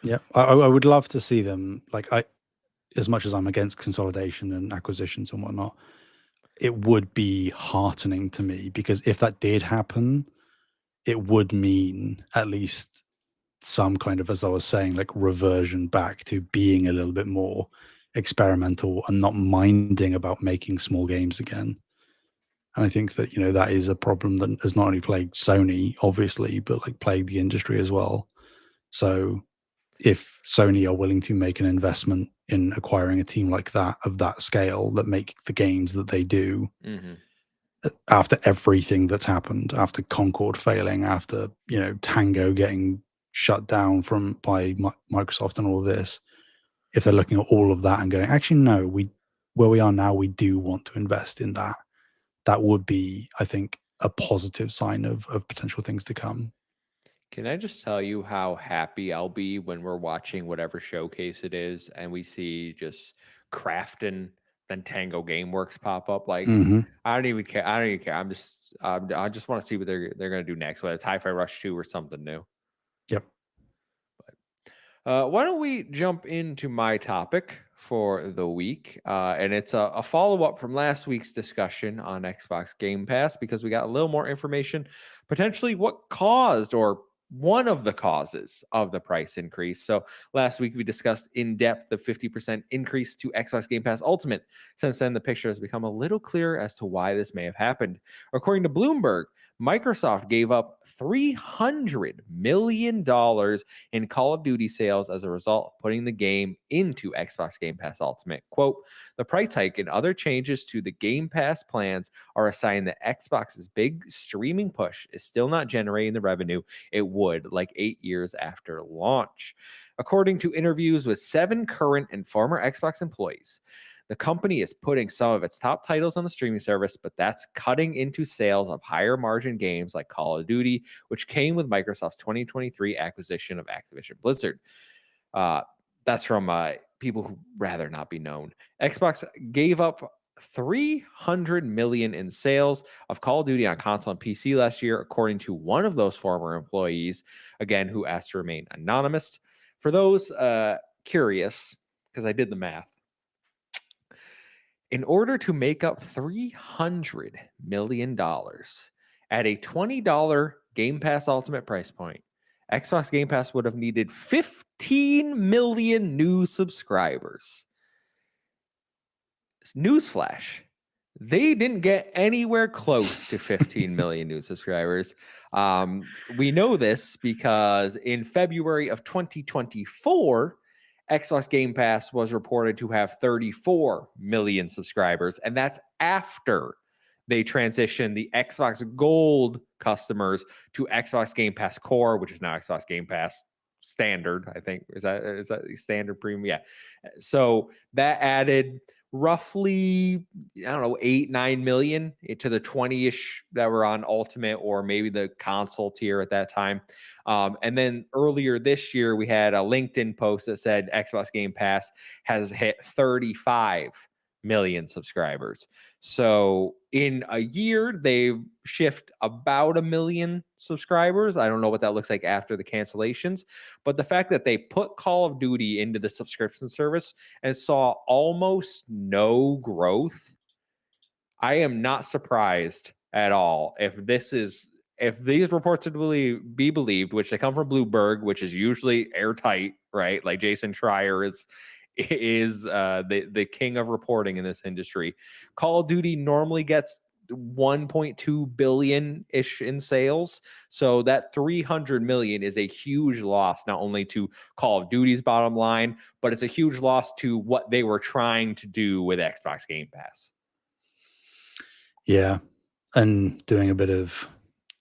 Yep. I would love to see them. Like as much as I'm against consolidation and acquisitions and whatnot, it would be heartening to me because if that did happen, it would mean at least some kind of, as I was saying, like reversion back to being a little bit more experimental and not minding about making small games again. And I think that, you know, that is a problem that has not only plagued Sony, obviously, but like plagued the industry as well. So if Sony are willing to make an investment in acquiring a team like that of that scale that make the games that they do Hmm. after everything that's happened, after Concord failing, after, you know, Tango getting shut down from by Microsoft and all this, if they're looking at all of that and going, actually, no, we where we are now, we do want to invest in that. That would be, I think, a positive sign of potential things to come. Can I just tell you how happy I'll be when we're watching whatever showcase it is and we see just Crafton then Tango Gameworks pop up? Like, Hmm. I don't even care. I don't even care. I just want to see what they're gonna do next, whether it's Hi-Fi Rush 2 or something new. Yep. Why don't we jump into my topic for the week? And it's a follow up from last week's discussion on Xbox Game Pass because we got a little more information, potentially what caused or one of the causes of the price increase. So last week we discussed in depth the 50% increase to Xbox Game Pass Ultimate. Since then, the picture has become a little clearer as to why this may have happened. According to Bloomberg, Microsoft gave up $300 million in Call of Duty sales as a result of putting the game into Xbox Game Pass Ultimate. Quote, the price hike and other changes to the Game Pass plans are a sign that Xbox's big streaming push is still not generating the revenue it would like 8 years after launch. According to interviews with 7 current and former Xbox employees, the company is putting some of its top titles on the streaming service, but that's cutting into sales of higher margin games like Call of Duty, which came with Microsoft's 2023 acquisition of Activision Blizzard. Uh, that's from people who rather not be known. Xbox gave up 300 million in sales of Call of Duty on console and PC last year, according to one of those former employees, again, who asked to remain anonymous. For those curious, because I did the math, in order to make up $300 million at a $20 Game Pass Ultimate price point, Xbox Game Pass would have needed 15 million new subscribers. Newsflash. They didn't get anywhere close to 15 million new subscribers. We know this because in February of 2024, Xbox Game Pass was reported to have 34 million subscribers, and that's after they transitioned the Xbox Gold customers to Xbox Game Pass Core, which is now Xbox Game Pass Standard. I think is that the standard premium? Yeah. So that added roughly, I don't know, 8-9 million to the 20-ish that were on Ultimate or maybe the console tier at that time. And then earlier this year, we had a LinkedIn post that said Xbox Game Pass has hit 35 million subscribers. So in a year, they've shifted about 1 million subscribers. I don't know what that looks like after the cancellations, but the fact that they put Call of Duty into the subscription service and saw almost no growth, I am not surprised at all if these reports are to be believed, which they come from Bloomberg, which is usually airtight, right? Like Jason Schreier is the king of reporting in this industry. Call of Duty normally gets 1.2 billion ish in sales, so that 300 million is a huge loss, not only to Call of Duty's bottom line, but it's a huge loss to what they were trying to do with Xbox Game Pass. Yeah, and doing a bit of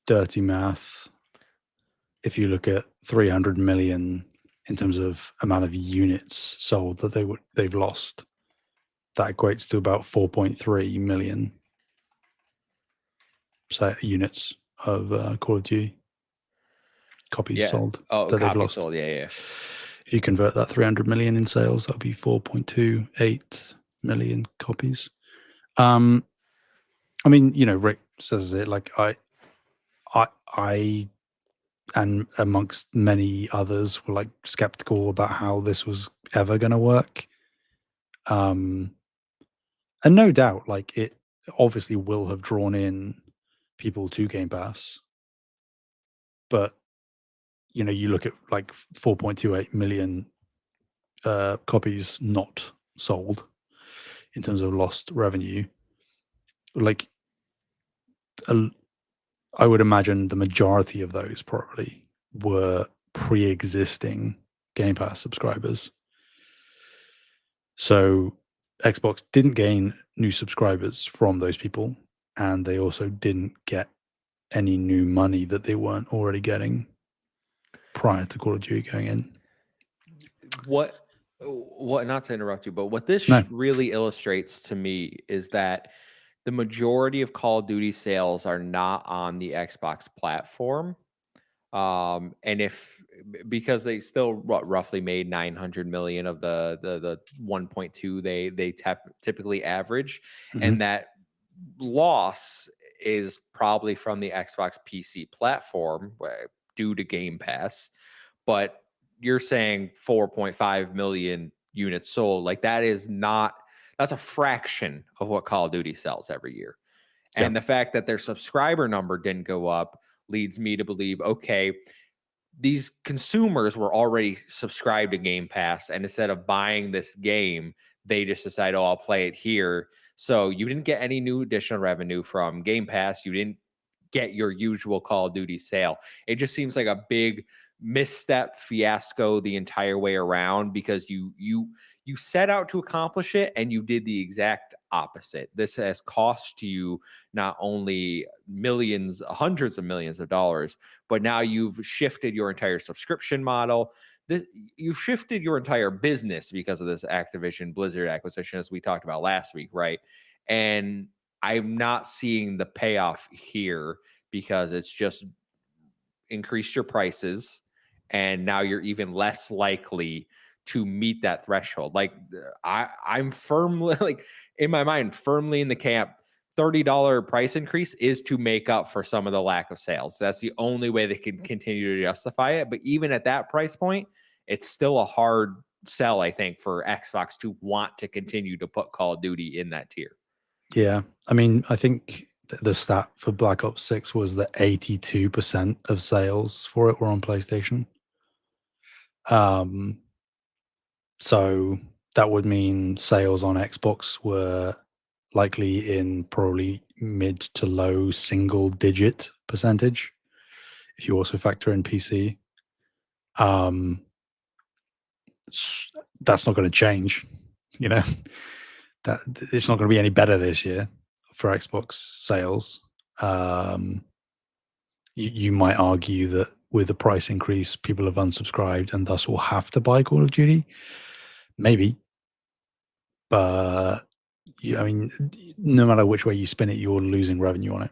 dirty math, if you look at 300 million in terms of amount of units sold that they've lost, that equates to about 4.3 million units of Call of Duty copies sold that they've lost. Sold. Yeah. If you convert that 300 million in sales, that'll be 4.28 million copies. I mean, Rick says it like I and amongst many others were like skeptical about how this was ever going to work. And no doubt, like it obviously will have drawn in people to Game Pass, but you look at like 4.28 million copies not sold in terms of lost revenue. Like, I would imagine the majority of those probably were pre-existing Game Pass subscribers. So Xbox didn't gain new subscribers from those people, and they also didn't get any new money that they weren't already getting prior to Call of Duty going in. What not to interrupt you, but what this really illustrates to me is that the majority of Call of Duty sales are not on the Xbox platform. And because they still roughly made 900 million of the 1.2 they typically average, and that loss is probably from the Xbox PC platform due to Game Pass. But you're saying 4.5 million units sold, like that's a fraction of what Call of Duty sells every year. And the fact that their subscriber number didn't go up leads me to believe, okay, these consumers were already subscribed to Game Pass, and instead of buying this game, they just decide, oh, I'll play it here. So you didn't get any new additional revenue from Game Pass. You didn't get your usual Call of Duty sale. It just seems like a big misstep fiasco the entire way around, because you set out to accomplish it and you did the exact opposite. This has cost you not only millions, hundreds of millions of dollars, but now you've shifted your entire subscription model. You've shifted your entire business because of this Activision Blizzard acquisition, as we talked about last week, right? And I'm not seeing the payoff here, because it's just increased your prices, and now you're even less likely to meet that threshold. Like I'm firmly, like in my mind, firmly in the camp, $30 price increase is to make up for some of the lack of sales. That's the only way they can continue to justify it. But even at that price point, it's still a hard sell, I think, for Xbox to want to continue to put Call of Duty in that tier. Yeah. I mean, I think the stat for Black Ops 6 was that 82% of sales for it were on PlayStation. So that would mean sales on Xbox were likely in probably mid to low single digit percentage, if you also factor in PC. That's not going to change, that it's not going to be any better this year for Xbox sales. You might argue that with the price increase, people have unsubscribed and thus will have to buy Call of Duty. Maybe, but I mean, no matter which way you spin it, you're losing revenue on it.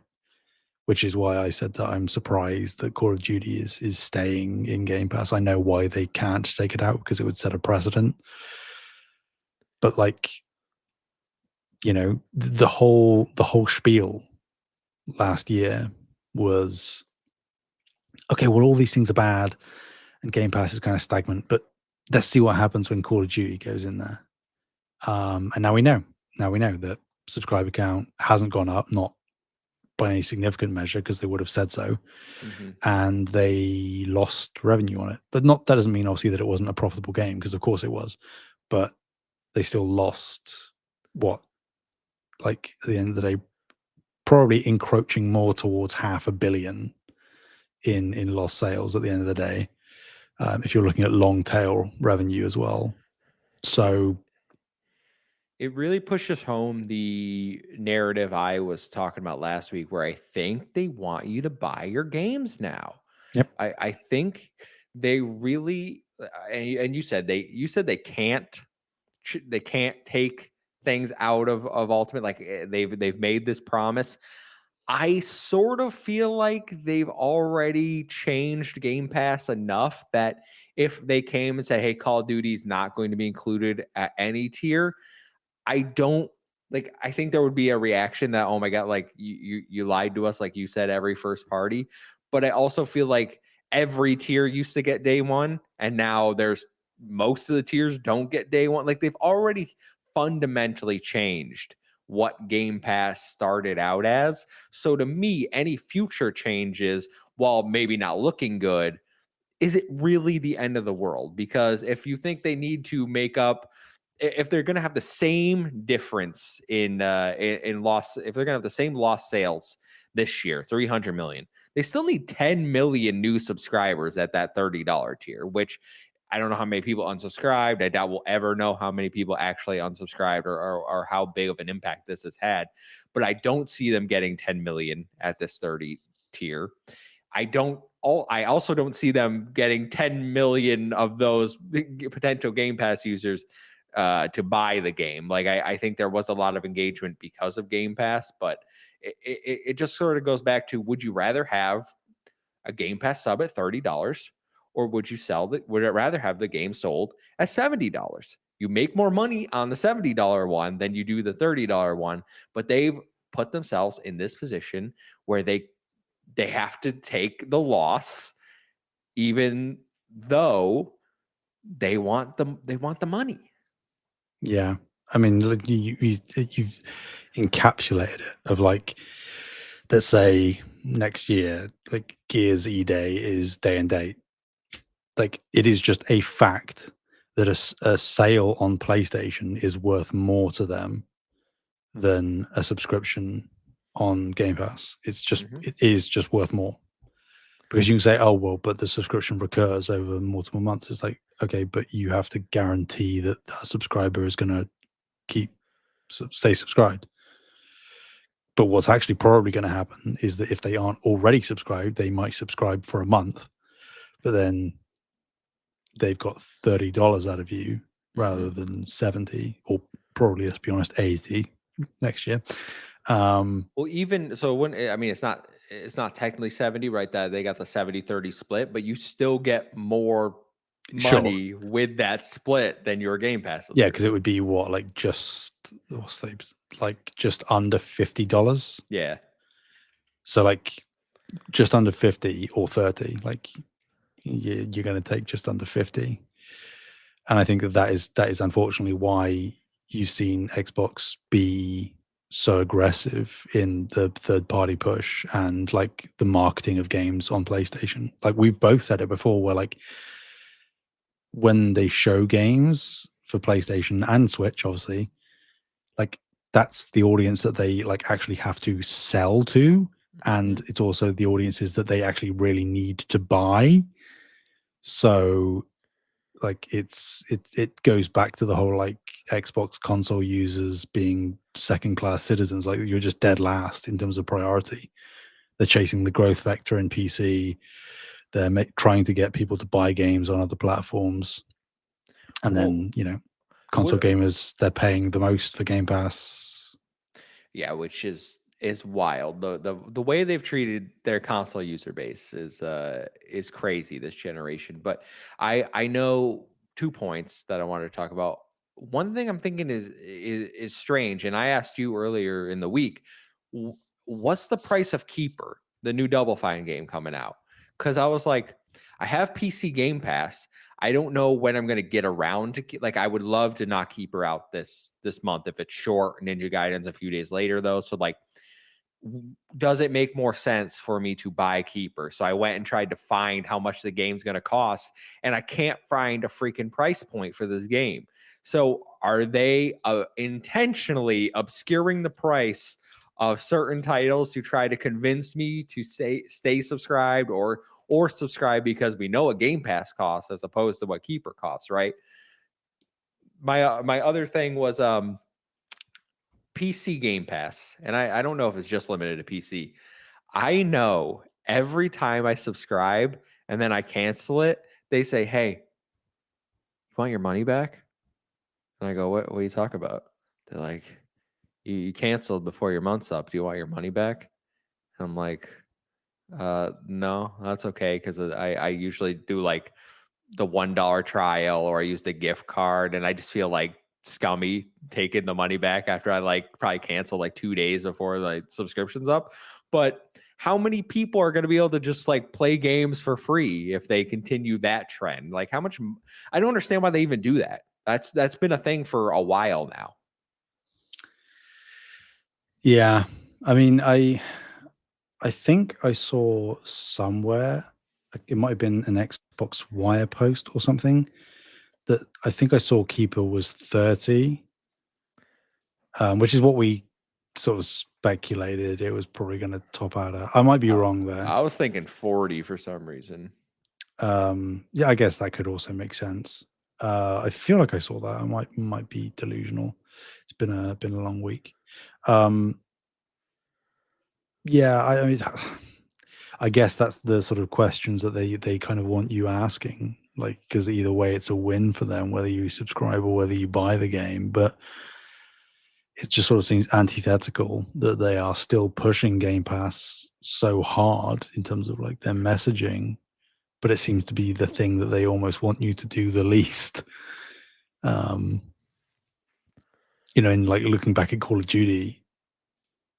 Which is why I said that I'm surprised that Call of Duty is staying in Game Pass. I know why they can't take it out, because it would set a precedent. But like, the whole spiel last year was, okay, well, all these things are bad and Game Pass is kind of stagnant, but let's see what happens when Call of Duty goes in there. And now we know that subscriber count hasn't gone up, not by any significant measure, because they would have said so. And they lost revenue on it. That doesn't mean obviously that it wasn't a profitable game, because of course it was, but they still lost like at the end of the day, probably encroaching more towards $500 million in lost sales at the end of the day, if you're looking at long tail revenue as well. So it really pushes home the narrative I was talking about last week, where I think they want you to buy your games now. Yep. I think they really, and you said they can't take things out of Ultimate. Like, they've made this promise. I sort of feel like they've already changed Game Pass enough that if they came and said, "Hey, Call of Duty is not going to be included at any tier," I don't like. I think there would be a reaction that, "Oh my god, like you lied to us," like you said, every first party. But I also feel like every tier used to get day one, and now there's most of the tiers don't get day one. Like, they've already fundamentally changed what Game Pass started out as. So to me, any future changes, while maybe not looking good, is it really the end of the world? Because if you think they need to make up, if they're going to have the same difference in loss, if they're going to have the same lost sales this year, 300 million, they still need 10 million new subscribers at that $30 tier, which I don't know how many people unsubscribed. I doubt we'll ever know how many people actually unsubscribed, or how big of an impact this has had. But I don't see them getting 10 million at this 30 tier. I also don't see them getting 10 million of those potential Game Pass users to buy the game. Like, I think there was a lot of engagement because of Game Pass, but it just sort of goes back to, would you rather have a Game Pass sub at $30, or would you would it rather have the game sold at $70? You make more money on the $70 one than you do the $30 one, but they've put themselves in this position where they have to take the loss, even though they want the money. Yeah, I mean, you've encapsulated it. Of like, let's say next year, like Gears E-Day is day and date. Like, it is just a fact that a sale on PlayStation is worth more to them than a subscription on Game Pass. It is just worth more. Because you can say, "Oh, well, but the subscription recurs over multiple months." It's like, okay, but you have to guarantee that that subscriber is going to stay subscribed. But what's actually probably going to happen is that if they aren't already subscribed, they might subscribe for a month, but then they've got $30 out of you rather than 70, or probably, let's be honest, 80 next year. Well, even so, when I mean, it's not technically 70, right? That they got the 70-30 split, but you still get more money with that split than your Game Pass. Yeah, because it would be just under $50. Yeah. So like just under 50 or 30, like you're going to take just under 50. And I think that is unfortunately why you've seen Xbox be so aggressive in the third party push and like the marketing of games on PlayStation. Like, we've both said it before, where like when they show games for PlayStation and Switch, obviously, like that's the audience that they like actually have to sell to. And it's also the audiences that they actually really need to buy. So like it goes back to the whole like Xbox console users being second-class citizens. Like, you're just dead last in terms of priority. They're chasing the growth vector in PC. They're trying to get people to buy games on other platforms. And Well, then, console what gamers, they're paying the most for Game Pass. Yeah, which is wild. The way they've treated their console user base is crazy this generation. But I know 2 points that I wanted to talk about. One thing I'm thinking is strange, and I asked you earlier in the week, what's the price of Keeper, the new Double Fine game coming out? Because I was like, I have PC Game Pass. I don't know when I'm going to get around to like. I would love to knock Keeper out this month if it's short. Ninja Gaiden's a few days later though, so like, does it make more sense for me to buy Keeper? So I went and tried to find how much the game's going to cost, and I can't find a freaking price point for this game. So are they intentionally obscuring the price of certain titles to try to convince me to stay subscribed or subscribe because we know what Game Pass costs as opposed to what Keeper costs, right? My other thing was PC Game Pass, and I don't know if it's just limited to PC. I know every time I subscribe and then I cancel it, they say, "Hey, you want your money back?" And I go, "What are you talking about?" They're like, "You canceled before your month's up. Do you want your money back?" And I'm like, no, that's okay, because I usually do like the $1 trial, or I used a gift card, and I just feel like scummy taking the money back after I like probably cancel like 2 days before the subscription's up. But how many people are going to be able to just like play games for free if they continue that trend? Like, how much? I don't understand why they even do that. That's been a thing for a while now. Yeah. I mean, I think I saw somewhere, like, it might have been an Xbox Wire post or something, that I think I saw Keeper was 30, which is what we sort of speculated it was probably going to top out at. I might be wrong there. I was thinking 40 for some reason. Yeah, I guess that could also make sense. I feel like I saw that. I might be delusional. It's been a long week. Yeah, I mean, I guess that's the sort of questions that they kind of want you asking, like, because either way, it's a win for them whether you subscribe or whether you buy the game. But it just sort of seems antithetical that they are still pushing Game Pass so hard in terms of like their messaging, but it seems to be the thing that they almost want you to do the least. Um, in like looking back at Call of Duty,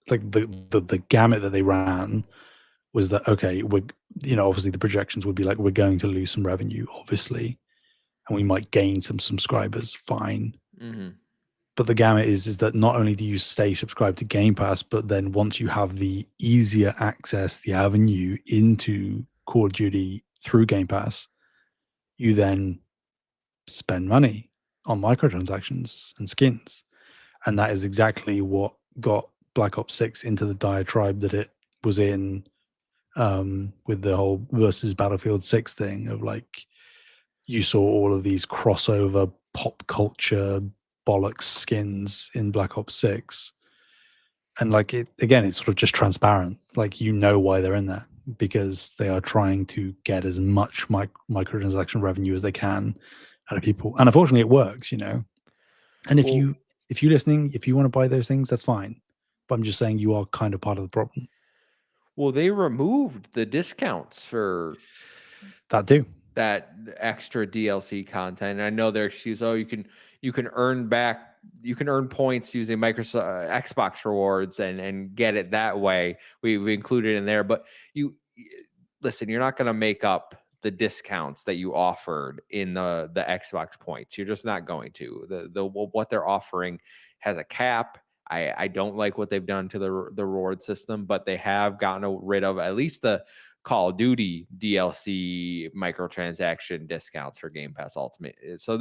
like the gamut that they ran was that, okay, obviously the projections would be like, we're going to lose some revenue, obviously, and we might gain some subscribers, fine. Mm-hmm. But the gamut is that not only do you stay subscribed to Game Pass, but then once you have the easier access, the avenue into Call of Duty through Game Pass, you then spend money on microtransactions and skins. And that is exactly what got Black Ops 6 into the diatribe that it was in, with the whole versus Battlefield 6 thing of like, you saw all of these crossover pop culture bollocks skins in Black Ops 6. And like, it again, it's sort of just transparent. Like, why they're in there, because they are trying to get as much microtransaction revenue as they can out of people. And unfortunately it works, And if Well, you listening, if you want to buy those things, that's fine. But I'm just saying you are kind of part of the problem. well, they removed the discounts for That too. that extra DLC content. And I know their excuse, oh, you can earn points using Microsoft Xbox rewards and get it that way. We included in there, but listen, you're not going to make up the discounts that you offered in the Xbox points. You're just not going to. What they're offering has a cap. I don't like what they've done to the reward system, but they have gotten rid of at least the Call of Duty DLC microtransaction discounts for Game Pass Ultimate. So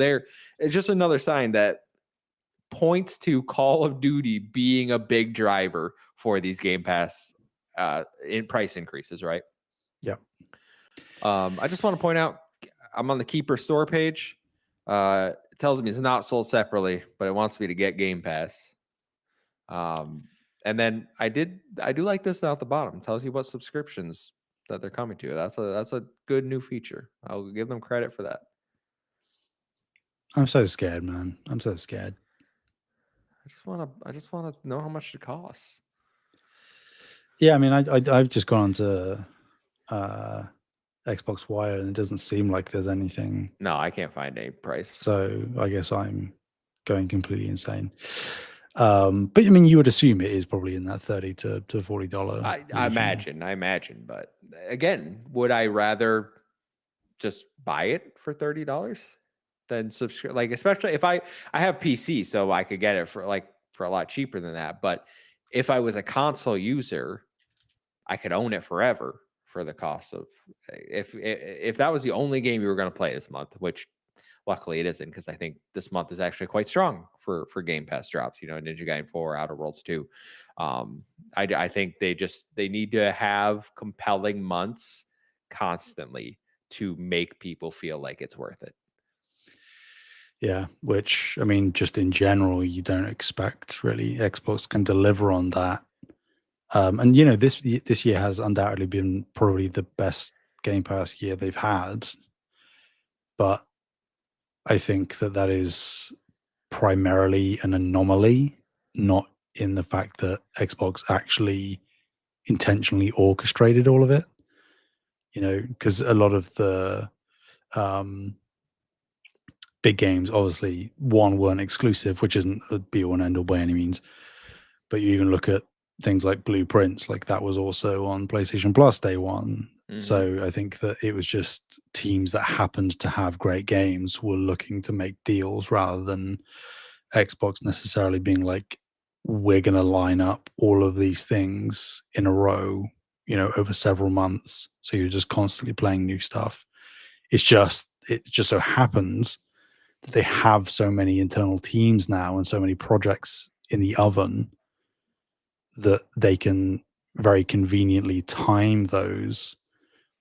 it's just another sign that points to Call of Duty being a big driver for these Game Pass in price increases, right? Yeah. I just want to point out, I'm on the Keeper store page. It tells me it's not sold separately, but it wants me to get Game Pass. And then I do like this down at the bottom. It tells you what subscriptions that they're coming to. That's a good new feature. I'll give them credit for that. I'm so scared, man. I'm so scared. I just wanna know how much it costs. Yeah, I mean, I've just gone on to Xbox Wire, and it doesn't seem like there's anything. No, I can't find any price. So I guess I'm going completely insane. But I mean, you would assume it is probably in that $30 to $40. I imagine, but again, would I rather just buy it for $30 than subscribe? Like, especially if I have PC, so I could get it for a lot cheaper than that. But if I was a console user, I could own it forever for the cost of if that was the only game you were going to play this month, which luckily it isn't, because I think this month is actually quite strong for Game Pass drops. You know, Ninja Gaiden 4, Outer Worlds 2. I think they need to have compelling months constantly to make people feel like it's worth it. Yeah, which I mean, just in general, you don't expect really Xbox can deliver on that. And you know, this year has undoubtedly been probably the best Game Pass year they've had, but I think that is primarily an anomaly, not in the fact that Xbox actually intentionally orchestrated all of it. You know, because a lot of the big games, obviously, one weren't exclusive, which isn't a be all and end all by any means. But you even look at things like Blueprints, like that was also on PlayStation Plus day one. Mm-hmm. So I think that it was just teams that happened to have great games were looking to make deals rather than Xbox necessarily being like, we're going to line up all of these things in a row, you know, over several months. So you're just constantly playing new stuff. It just so happens that they have so many internal teams now and so many projects in the oven that they can very conveniently time those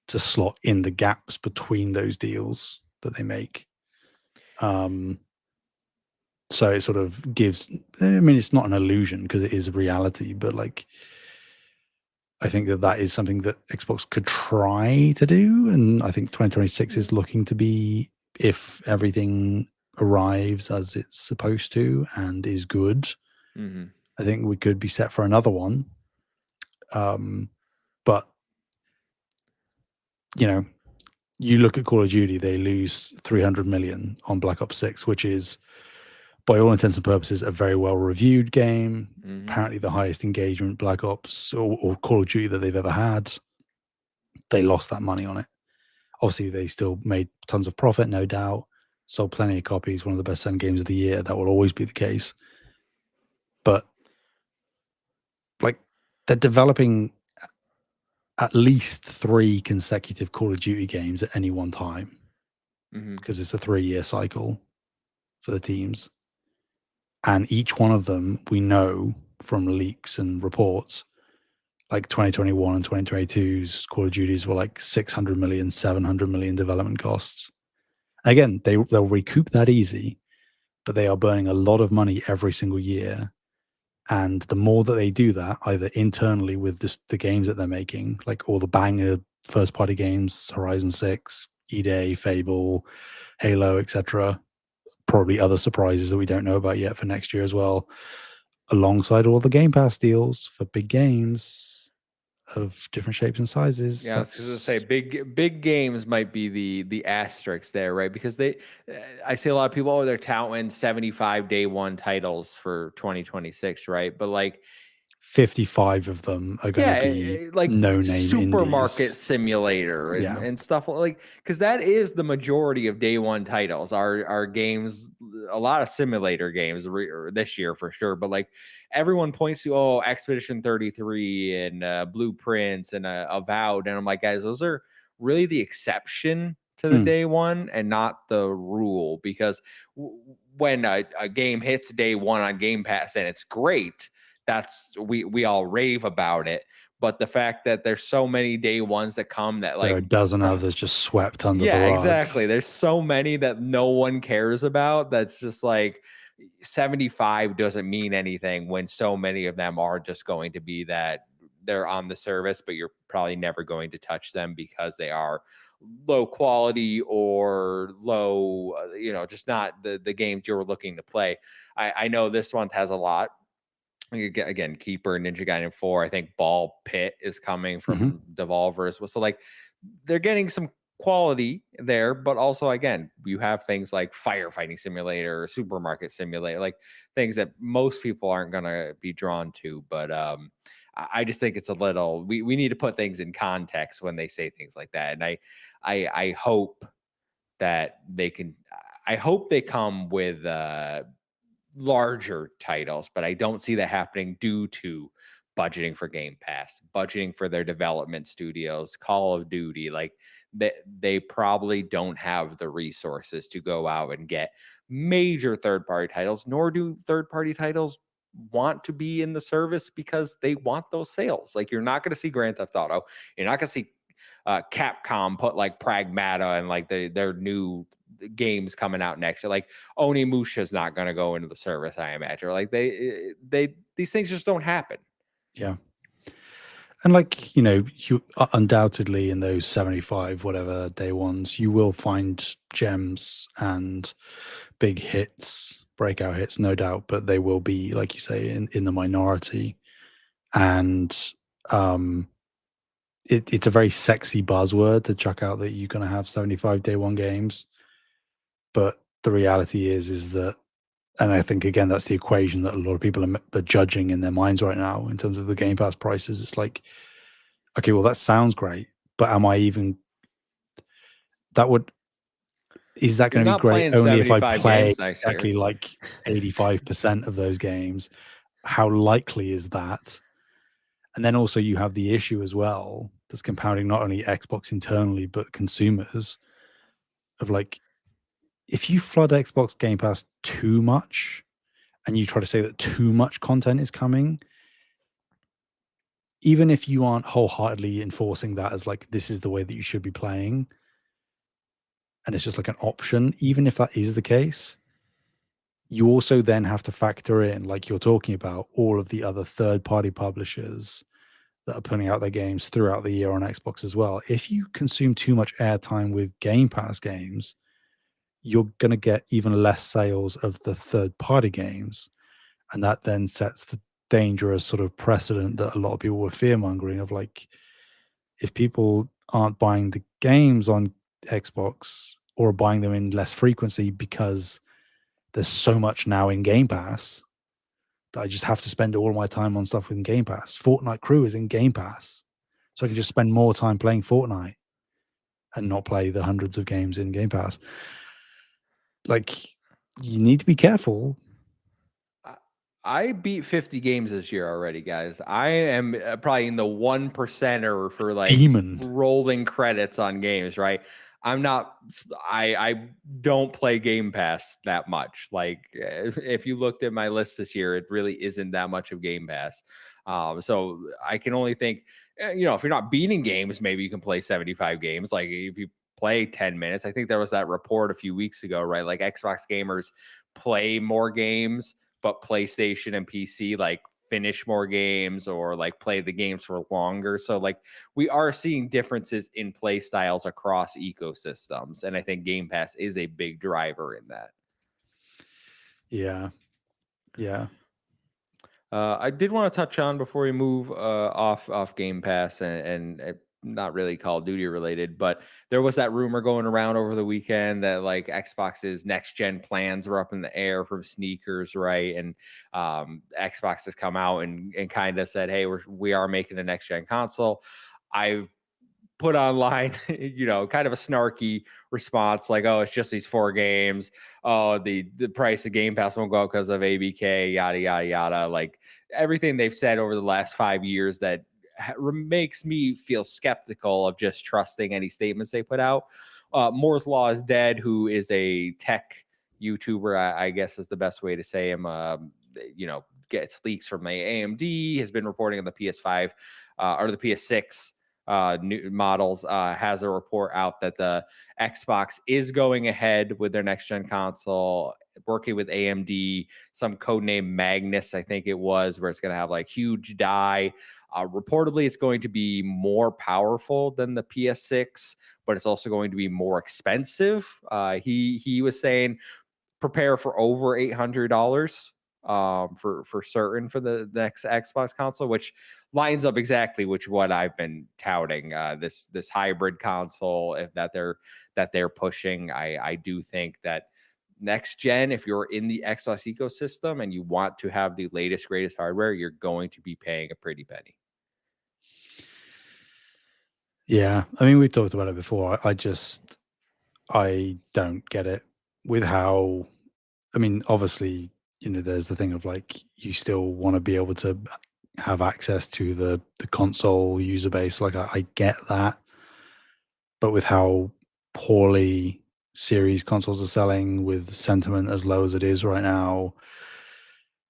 to slot in the gaps between those deals that they make. So it sort of gives, I mean, it's not an illusion because it is a reality, but like, I think that is something that Xbox could try to do. And I think 2026 is looking to be, if everything arrives as it's supposed to and is good, I think we could be set for another one. But, you know, you look at Call of Duty, they lose 300 million on Black Ops 6, which is, by all intents and purposes, a very well-reviewed game. Apparently the highest engagement Black Ops or Call of Duty that they've ever had. They lost that money on it. Obviously, they still made tons of profit, no doubt. Sold plenty of copies, one of the best-selling games of the year. That will always be the case. But, like, they're developing at least 3 consecutive Call of Duty games at any one time. Because it's a 3-year cycle for the teams. And each one of them, we know from leaks and reports, like 2021 and 2022's Call of Duties were like 600 million, 700 million development costs. Again, they'll recoup that easy, but they are burning a lot of money every single year. And the more that they do that, either internally with the games that they're making, like all the banger first-party games, Horizon 6, E-Day, Fable, Halo, etc., probably other surprises that we don't know about yet for next year as well, alongside all the Game Pass deals for big games of different shapes and sizes. Yeah, I was gonna say big games might be the asterisk there, right? Because I see a lot of people, they're touting 75 day one titles for 2026, right? But like 55 of them are going to be like no-name Supermarket indies. Simulator and stuff like, because that is the majority of day one titles are games, a lot of simulator games this year for sure. But like everyone points to Expedition 33 and Blueprints and Avowed, and I'm like, guys, those are really the exception to the day one and not the rule, because when a game hits day one on Game Pass and it's great, that's we all rave about it. But the fact that there's so many day ones that come that like there are a dozen others just swept under the rug. Exactly. There's so many that no one cares about. That's just like, 75 doesn't mean anything when so many of them are just going to be that they're on the service, but you're probably never going to touch them because they are low quality or low, just not the games you were looking to play. I know this one has a lot. Again, Keeper, Ninja Gaiden 4. I think Ball Pit is coming Mhm. from Devolver as well. So like they're getting some quality there, but also again, you have things like firefighting simulator, supermarket simulator, like things that most people aren't gonna be drawn to. But I just think it's a little we need to put things in context when they say things like that. And I hope that they can I hope they come with larger titles, but I don't see that happening due to budgeting for Game Pass, budgeting for their development studios, Call of Duty. Like they probably don't have the resources to go out and get major third party titles, nor do third party titles want to be in the service because they want those sales. Like you're not going to see Grand Theft Auto, you're not going to see Capcom put like Pragmata and like their new games coming out next year. Like Onimusha's not going to go into the service, I imagine. Like they these things just don't happen. Yeah. And like, you undoubtedly in those 75 whatever day ones, you will find gems and big hits, breakout hits, no doubt, but they will be, like you say, in the minority. And um it's a very sexy buzzword to chuck out that you're gonna have 75 day one games. But the reality is that, and I think again that's the equation that a lot of people are judging in their minds right now in terms of the Game Pass prices. It's like, okay, well that sounds great, but am I even that would is that You're going to be not great playing only if I 75 play games next year. exactly like 85% of those games? How likely is that? And then also you have the issue as well that's compounding not only Xbox internally but consumers of like, if you flood Xbox Game Pass too much and you try to say that too much content is coming, even if you aren't wholeheartedly enforcing that as like this is the way that you should be playing, and it's just like an option, even if that is the case, you also then have to factor in, like you're talking about, all of the other third party publishers that are putting out their games throughout the year on Xbox as well. If you consume too much airtime with Game Pass games, you're going to get even less sales of the third party games. And that then sets the dangerous sort of precedent that a lot of people were fear mongering of like, if people aren't buying the games on Xbox or buying them in less frequency because there's so much now in Game Pass that I just have to spend all my time on stuff in Game Pass. Fortnite Crew is in Game Pass. So I can just spend more time playing Fortnite and not play the hundreds of games in Game Pass. Like, you need to be careful. I beat 50 games this year already, guys. I am probably in the 1%er for like Demon. rolling credits on games, right? I'm not, I don't play Game Pass that much. Like, if you looked at my list this year, it really isn't that much of Game Pass. So I can only think, if you're not beating games, maybe you can play 75 games. Like, if you play 10 minutes, I think there was that report a few weeks ago, right? Like, Xbox gamers play more games but PlayStation and PC like finish more games or like play the games for longer. So like we are seeing differences in play styles across ecosystems. And I think Game Pass is a big driver in that. Yeah. Yeah. I did want to touch on before we move off Game Pass and not really Call of Duty related, but there was that rumor going around over the weekend that like Xbox's next gen plans were up in the air from sneakers, right? And Xbox has come out and kind of said, "Hey, we are making a next gen console." I've put online, kind of a snarky response like, "Oh, it's just these 4 games. Oh, the price of Game Pass won't go up because of ABK, yada yada yada." Like everything they've said over the last 5 years that makes me feel skeptical of just trusting any statements they put out. Moore's Law is dead, who is a tech YouTuber, I guess is the best way to say him. Gets leaks from AMD, has been reporting on the PS5 or the PS6 new models, has a report out that the Xbox is going ahead with their next gen console. working with AMD, some codename Magnus, I think it was, where it's going to have like huge die. Reportedly, it's going to be more powerful than the PS6, but it's also going to be more expensive. He was saying prepare for over $800 for certain for the next Xbox console, which lines up exactly with what I've been touting. This hybrid console, if that they're pushing. I do think that next gen, if you're in the Xbox ecosystem and you want to have the latest greatest hardware, you're going to be paying a pretty penny. Yeah, I mean, we've talked about it before. I don't get it with how. I mean, obviously, there's the thing of like you still want to be able to have access to the console user base. Like I get that, but with how poorly series consoles are selling, with sentiment as low as it is right now,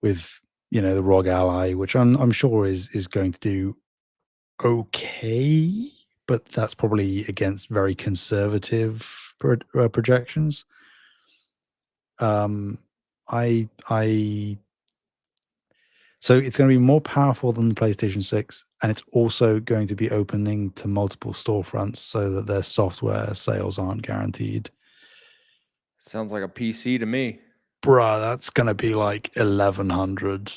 with the ROG Ally, which I'm sure is going to do okay, but that's probably against very conservative projections. I So it's going to be more powerful than the PlayStation 6, and it's also going to be opening to multiple storefronts so that their software sales aren't guaranteed. Sounds like a PC to me. Bruh, that's going to be like 1,100.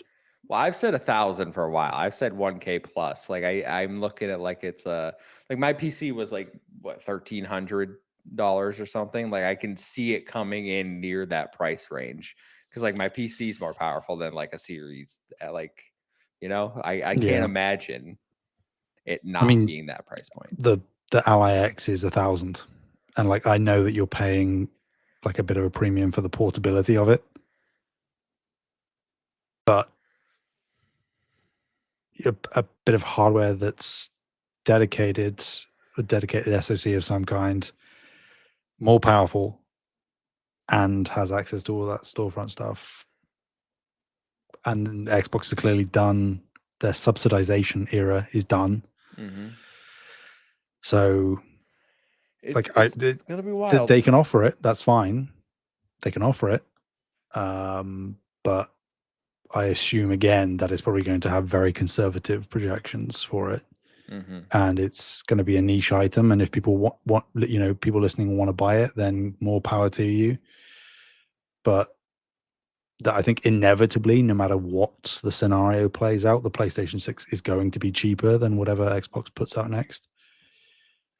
Well, I've said 1,000 for a while. I've said 1K plus. Like I'm looking at like it's like my PC was like what $1,300 or something. Like I can see it coming in near that price range because like my PC is more powerful than like a series. Like I can't Yeah. imagine it I not mean, being that price point. the Ally X is 1,000, and like I know that you're paying like a bit of a premium for the portability of it, but a bit of hardware that's dedicated, a dedicated SoC of some kind, more powerful, and has access to all that storefront stuff. And Xbox are clearly done. Their subsidization era is done. Mm-hmm. So, It's like, it's gonna be wild. they can offer it. That's fine. They can offer it. But I assume again that it's probably going to have very conservative projections for it. Mm-hmm. And it's going to be a niche item. And if people want people listening want to buy it, then more power to you. But that I think inevitably, no matter what the scenario plays out, the PlayStation 6 is going to be cheaper than whatever Xbox puts out next.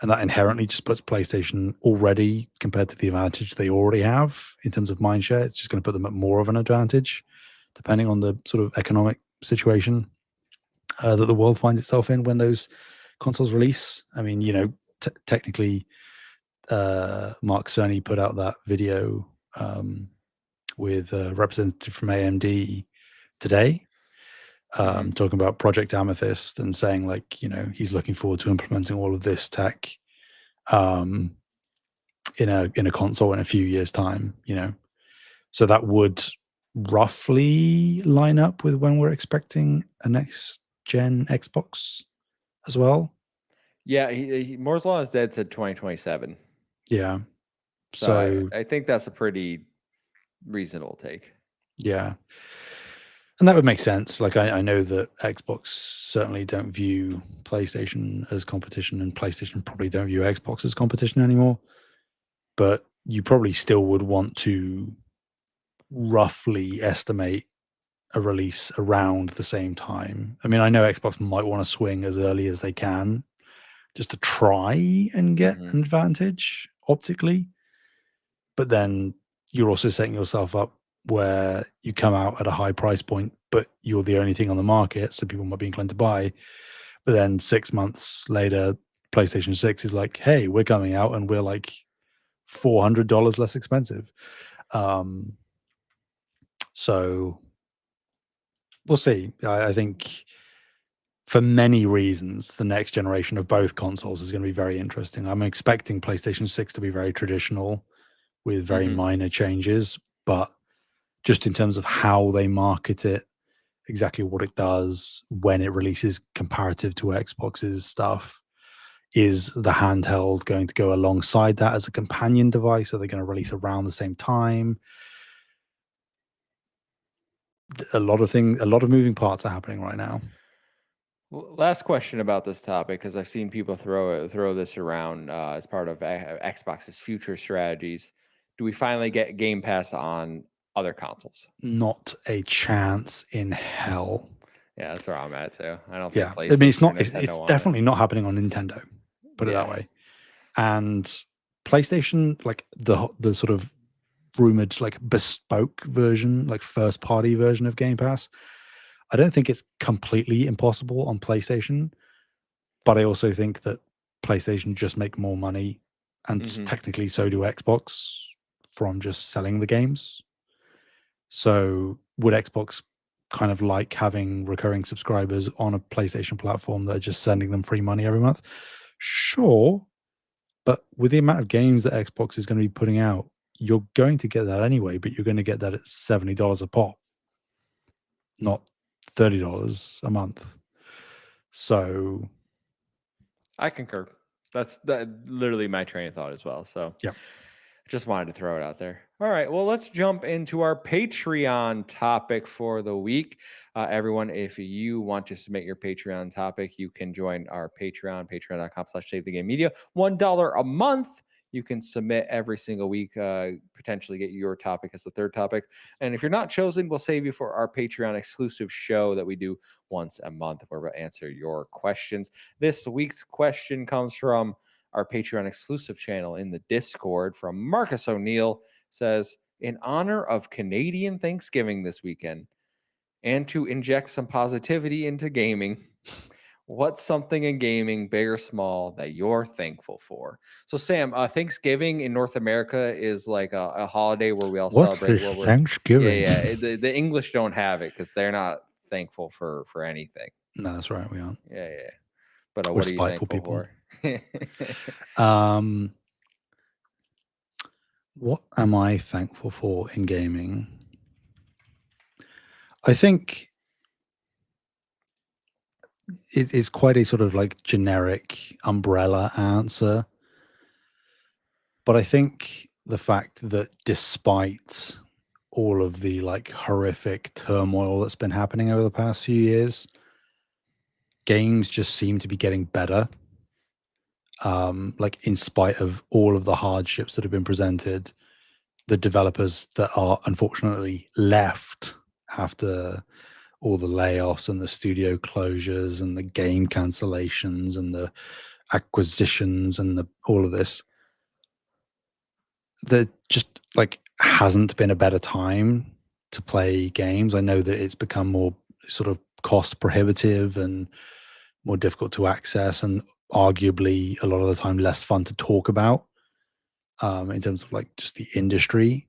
And that inherently just puts PlayStation already, compared to the advantage they already have in terms of mindshare, it's just going to put them at more of an advantage, depending on the sort of economic situation that the world finds itself in when those consoles release. I mean, technically, Mark Cerny put out that video with a representative from AMD today, talking about Project Amethyst and saying like, he's looking forward to implementing all of this tech in a console in a few years' time, So that would roughly line up with when we're expecting a next gen Xbox as well. Yeah, Moore's Law is dead said 2027. Yeah. So I think that's a pretty reasonable take. Yeah. And that would make sense. Like I know that Xbox certainly don't view PlayStation as competition, and PlayStation probably don't view Xbox as competition anymore. But you probably still would want to roughly estimate a release around the same time. I mean, I know Xbox might want to swing as early as they can just to try and get an advantage optically. But then you're also setting yourself up where you come out at a high price point, but you're the only thing on the market, so people might be inclined to buy. But then 6 months later, PlayStation 6 is like, hey, we're coming out and we're like $400 less expensive. So we'll see. I think for many reasons, the next generation of both consoles is going to be very interesting. I'm expecting PlayStation 6 to be very traditional with very minor changes, but just in terms of how they market it, exactly what it does, when it releases comparative to Xbox's stuff, is the handheld going to go alongside that as a companion device? Are they going to release around the same time? a lot of moving parts are happening right now. Last question about this topic, because I've seen people throw this around as part of Xbox's future strategies. Do we finally get Game Pass on other consoles? Not a chance in hell. Yeah, that's where I'm at too. I don't think Yeah, I mean, it's PlayStation or not. Nintendo It's want it. definitely not happening on Nintendo. Put it that Yeah. way. And PlayStation, like the sort of rumored like bespoke version, like first party version of Game Pass. I don't think it's completely impossible on PlayStation, but I also think that PlayStation just make more money, and Hmm. technically so do Xbox from just selling the games. So would Xbox kind of like having recurring subscribers on a PlayStation platform that are just sending them free money every month? Sure. But with the amount of games that Xbox is going to be putting out, you're going to get that anyway, but you're going to get that at $70 a pop, not $30 a month. So, I concur. That's literally my train of thought as well. So yeah. just wanted to throw it out there. All right. Well, let's jump into our Patreon topic for the week. Everyone, if you want to submit your Patreon topic, you can join our Patreon, patreon.com/save the game media. $1 a month. You can submit every single week, potentially get your topic as the third topic. And if you're not chosen, we'll save you for our Patreon exclusive show that we do once a month where we'll answer your questions. This week's question comes from our Patreon exclusive channel in the Discord from Marcus O'Neill. Says, in honor of Canadian Thanksgiving this weekend and to inject some positivity into gaming, what's something in gaming, big or small, that you're thankful for? So, Sam, Thanksgiving in North America is like a holiday where we all What's celebrate this what we're. Yeah, Thanksgiving? yeah. The English don't have it because they're not thankful for anything. No, that's right. We aren't. Yeah, yeah. But We're what are you spiteful thankful people. for? Um, what am I thankful for in gaming? I think it is quite a sort of like generic umbrella answer. But I think the fact that despite all of the like horrific turmoil that's been happening over the past few years, games just seem to be getting better. Like in spite of all of the hardships that have been presented, the developers that are unfortunately left after all the layoffs and the studio closures and the game cancellations and the acquisitions and all of this, there just like hasn't been a better time to play games. I know that it's become more sort of cost prohibitive and more difficult to access, and arguably a lot of the time less fun to talk about in terms of like just the industry.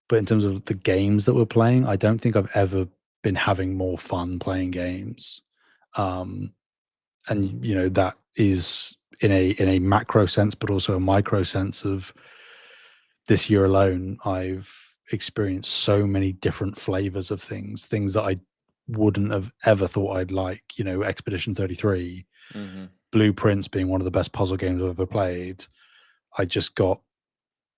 But in terms of the games that we're playing, I don't think I've ever been having more fun playing games. Um, and you know that is in a macro sense, but also a micro sense of this year alone, I've experienced so many different flavors of things that I wouldn't have ever thought I'd like. You know, Expedition 33, Hmm. Blueprints being one of the best puzzle games I've ever played. I just got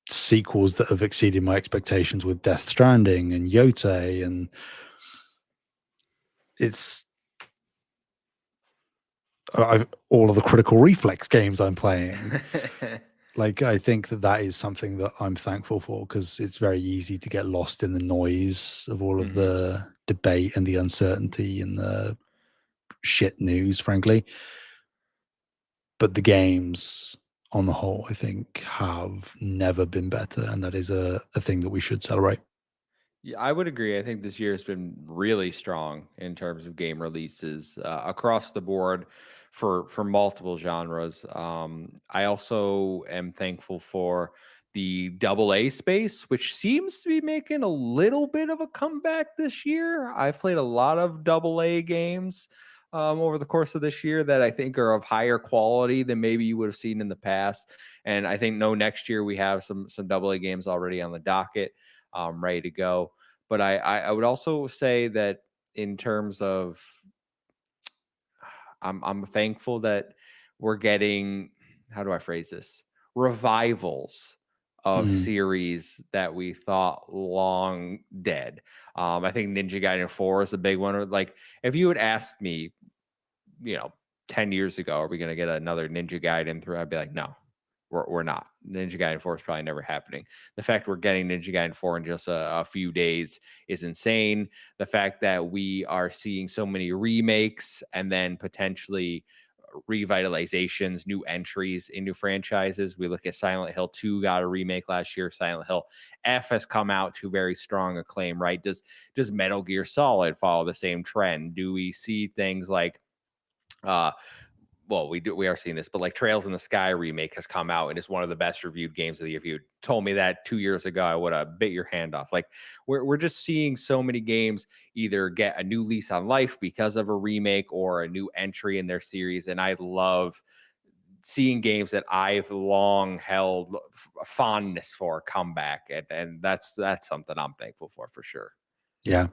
sequels that have exceeded my expectations with Death Stranding and Yote, and it's all of the Critical Reflex games I'm playing. Like, I think that that is something that I'm thankful for because it's very easy to get lost in the noise of all of Hmm. the debate and the uncertainty and the shit news, frankly. But the games on the whole, I think, have never been better. And that is a thing that we should celebrate. Yeah, I would agree. I think this year has been really strong in terms of game releases across the board for multiple genres. I also am thankful for the double A space, which seems to be making a little bit of a comeback this year. I've played a lot of double A games over the course of this year that I think are of higher quality than maybe you would have seen in the past. And I think no, next year we have some double A games already on the docket, ready to go. But I would also say that in terms of I'm thankful that we're getting, how do I phrase this, revivals of Mm. series that we thought long dead. I think Ninja Gaiden 4 is a big one. Like, if you had asked me, you know, 10 years ago, are we going to get another Ninja Gaiden through? I'd be like, no, we're not. Ninja Gaiden 4 is probably never happening. The fact we're getting Ninja Gaiden 4 in just a few days is insane. The fact that we are seeing so many remakes and then potentially revitalizations, new entries into franchises. We look at Silent Hill 2 got a remake last year. Silent Hill F has come out to very strong acclaim, right? Does Metal Gear Solid follow the same trend? Do we see things like uh well, we are seeing this, but like Trails in the Sky remake has come out and is one of the best reviewed games of the year. If you told me that 2 years ago, I would have bit your hand off. Like, we're just seeing so many games either get a new lease on life because of a remake or a new entry in their series. And I love seeing games that I've long held fondness for come back. And that's something I'm thankful for sure. Yeah.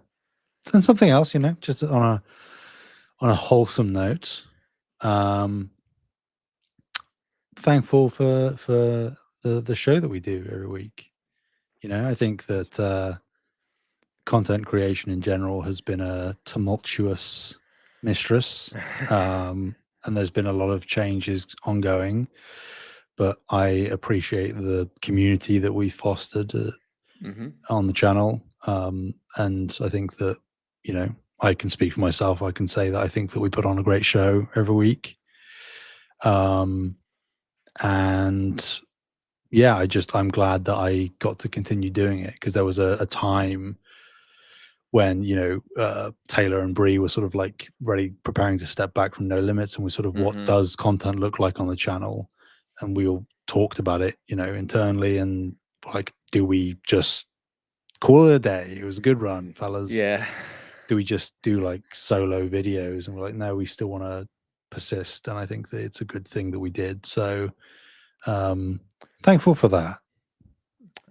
And something else, just on a wholesome note, um, thankful for the show that we do every week. I think that content creation in general has been a tumultuous mistress, and there's been a lot of changes ongoing. But I appreciate the community that we fostered Hmm. on the channel, and I think that I can speak for myself. I can say that I think that we put on a great show every week, um, and yeah, I'm glad that I got to continue doing it, because there was a time when Taylor and Bree were sort of like ready, preparing to step back from No Limits, and we sort of, what Hmm. does content look like on the channel? And we all talked about it, internally, and like, do we just call it a day? It was a good run, fellas. Yeah. Do we just do like solo videos? And we're like, no, we still want to persist. And I think that it's a good thing that we did. So um thankful for that.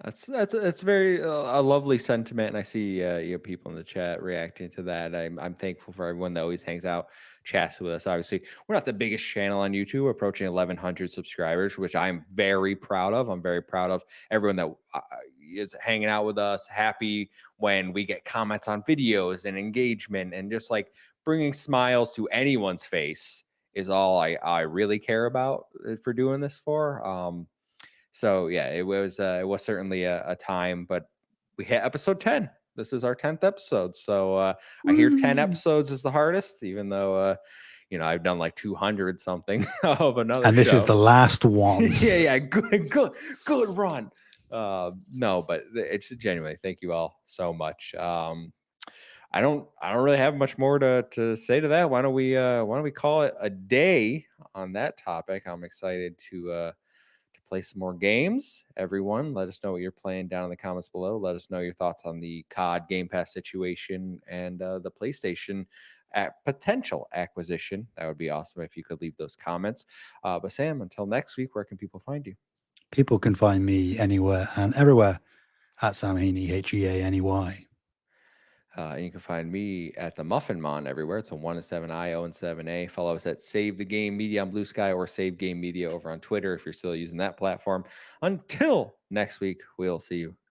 That's very a lovely sentiment, and I see people in the chat reacting to that. I'm thankful for everyone that always hangs out, chats with us. Obviously, we're not the biggest channel on YouTube, we're approaching 1,100 subscribers, which I'm very proud of. I'm very proud of everyone that is hanging out with us. Happy when we get comments on videos and engagement, and just like bringing smiles to anyone's face is all I really care about for doing this for. So yeah, it was certainly a time, but we hit episode 10. This is our 10th episode. So I hear 10 Woo! episodes is the hardest, even though I've done like 200 something of another And this is show. the last one. Yeah, good run. No, but it's genuinely, thank you all so much. I don't really have much more to say to that. Why don't we call it a day on that topic? I'm excited to play some more games. Everyone, let us know what you're playing down in the comments below. Let us know your thoughts on the COD Game Pass situation and the PlayStation potential acquisition. That would be awesome if you could leave those comments. But Sam, until next week, where can people find you? People can find me anywhere and everywhere at Sam Heaney, Heaney. And you can find me at the Muffin Mon everywhere. It's a 1 and 7 I, O and 7A. Follow us at Save the Game Media on Blue Sky or Save Game Media over on Twitter if you're still using that platform. Until next week, we'll see you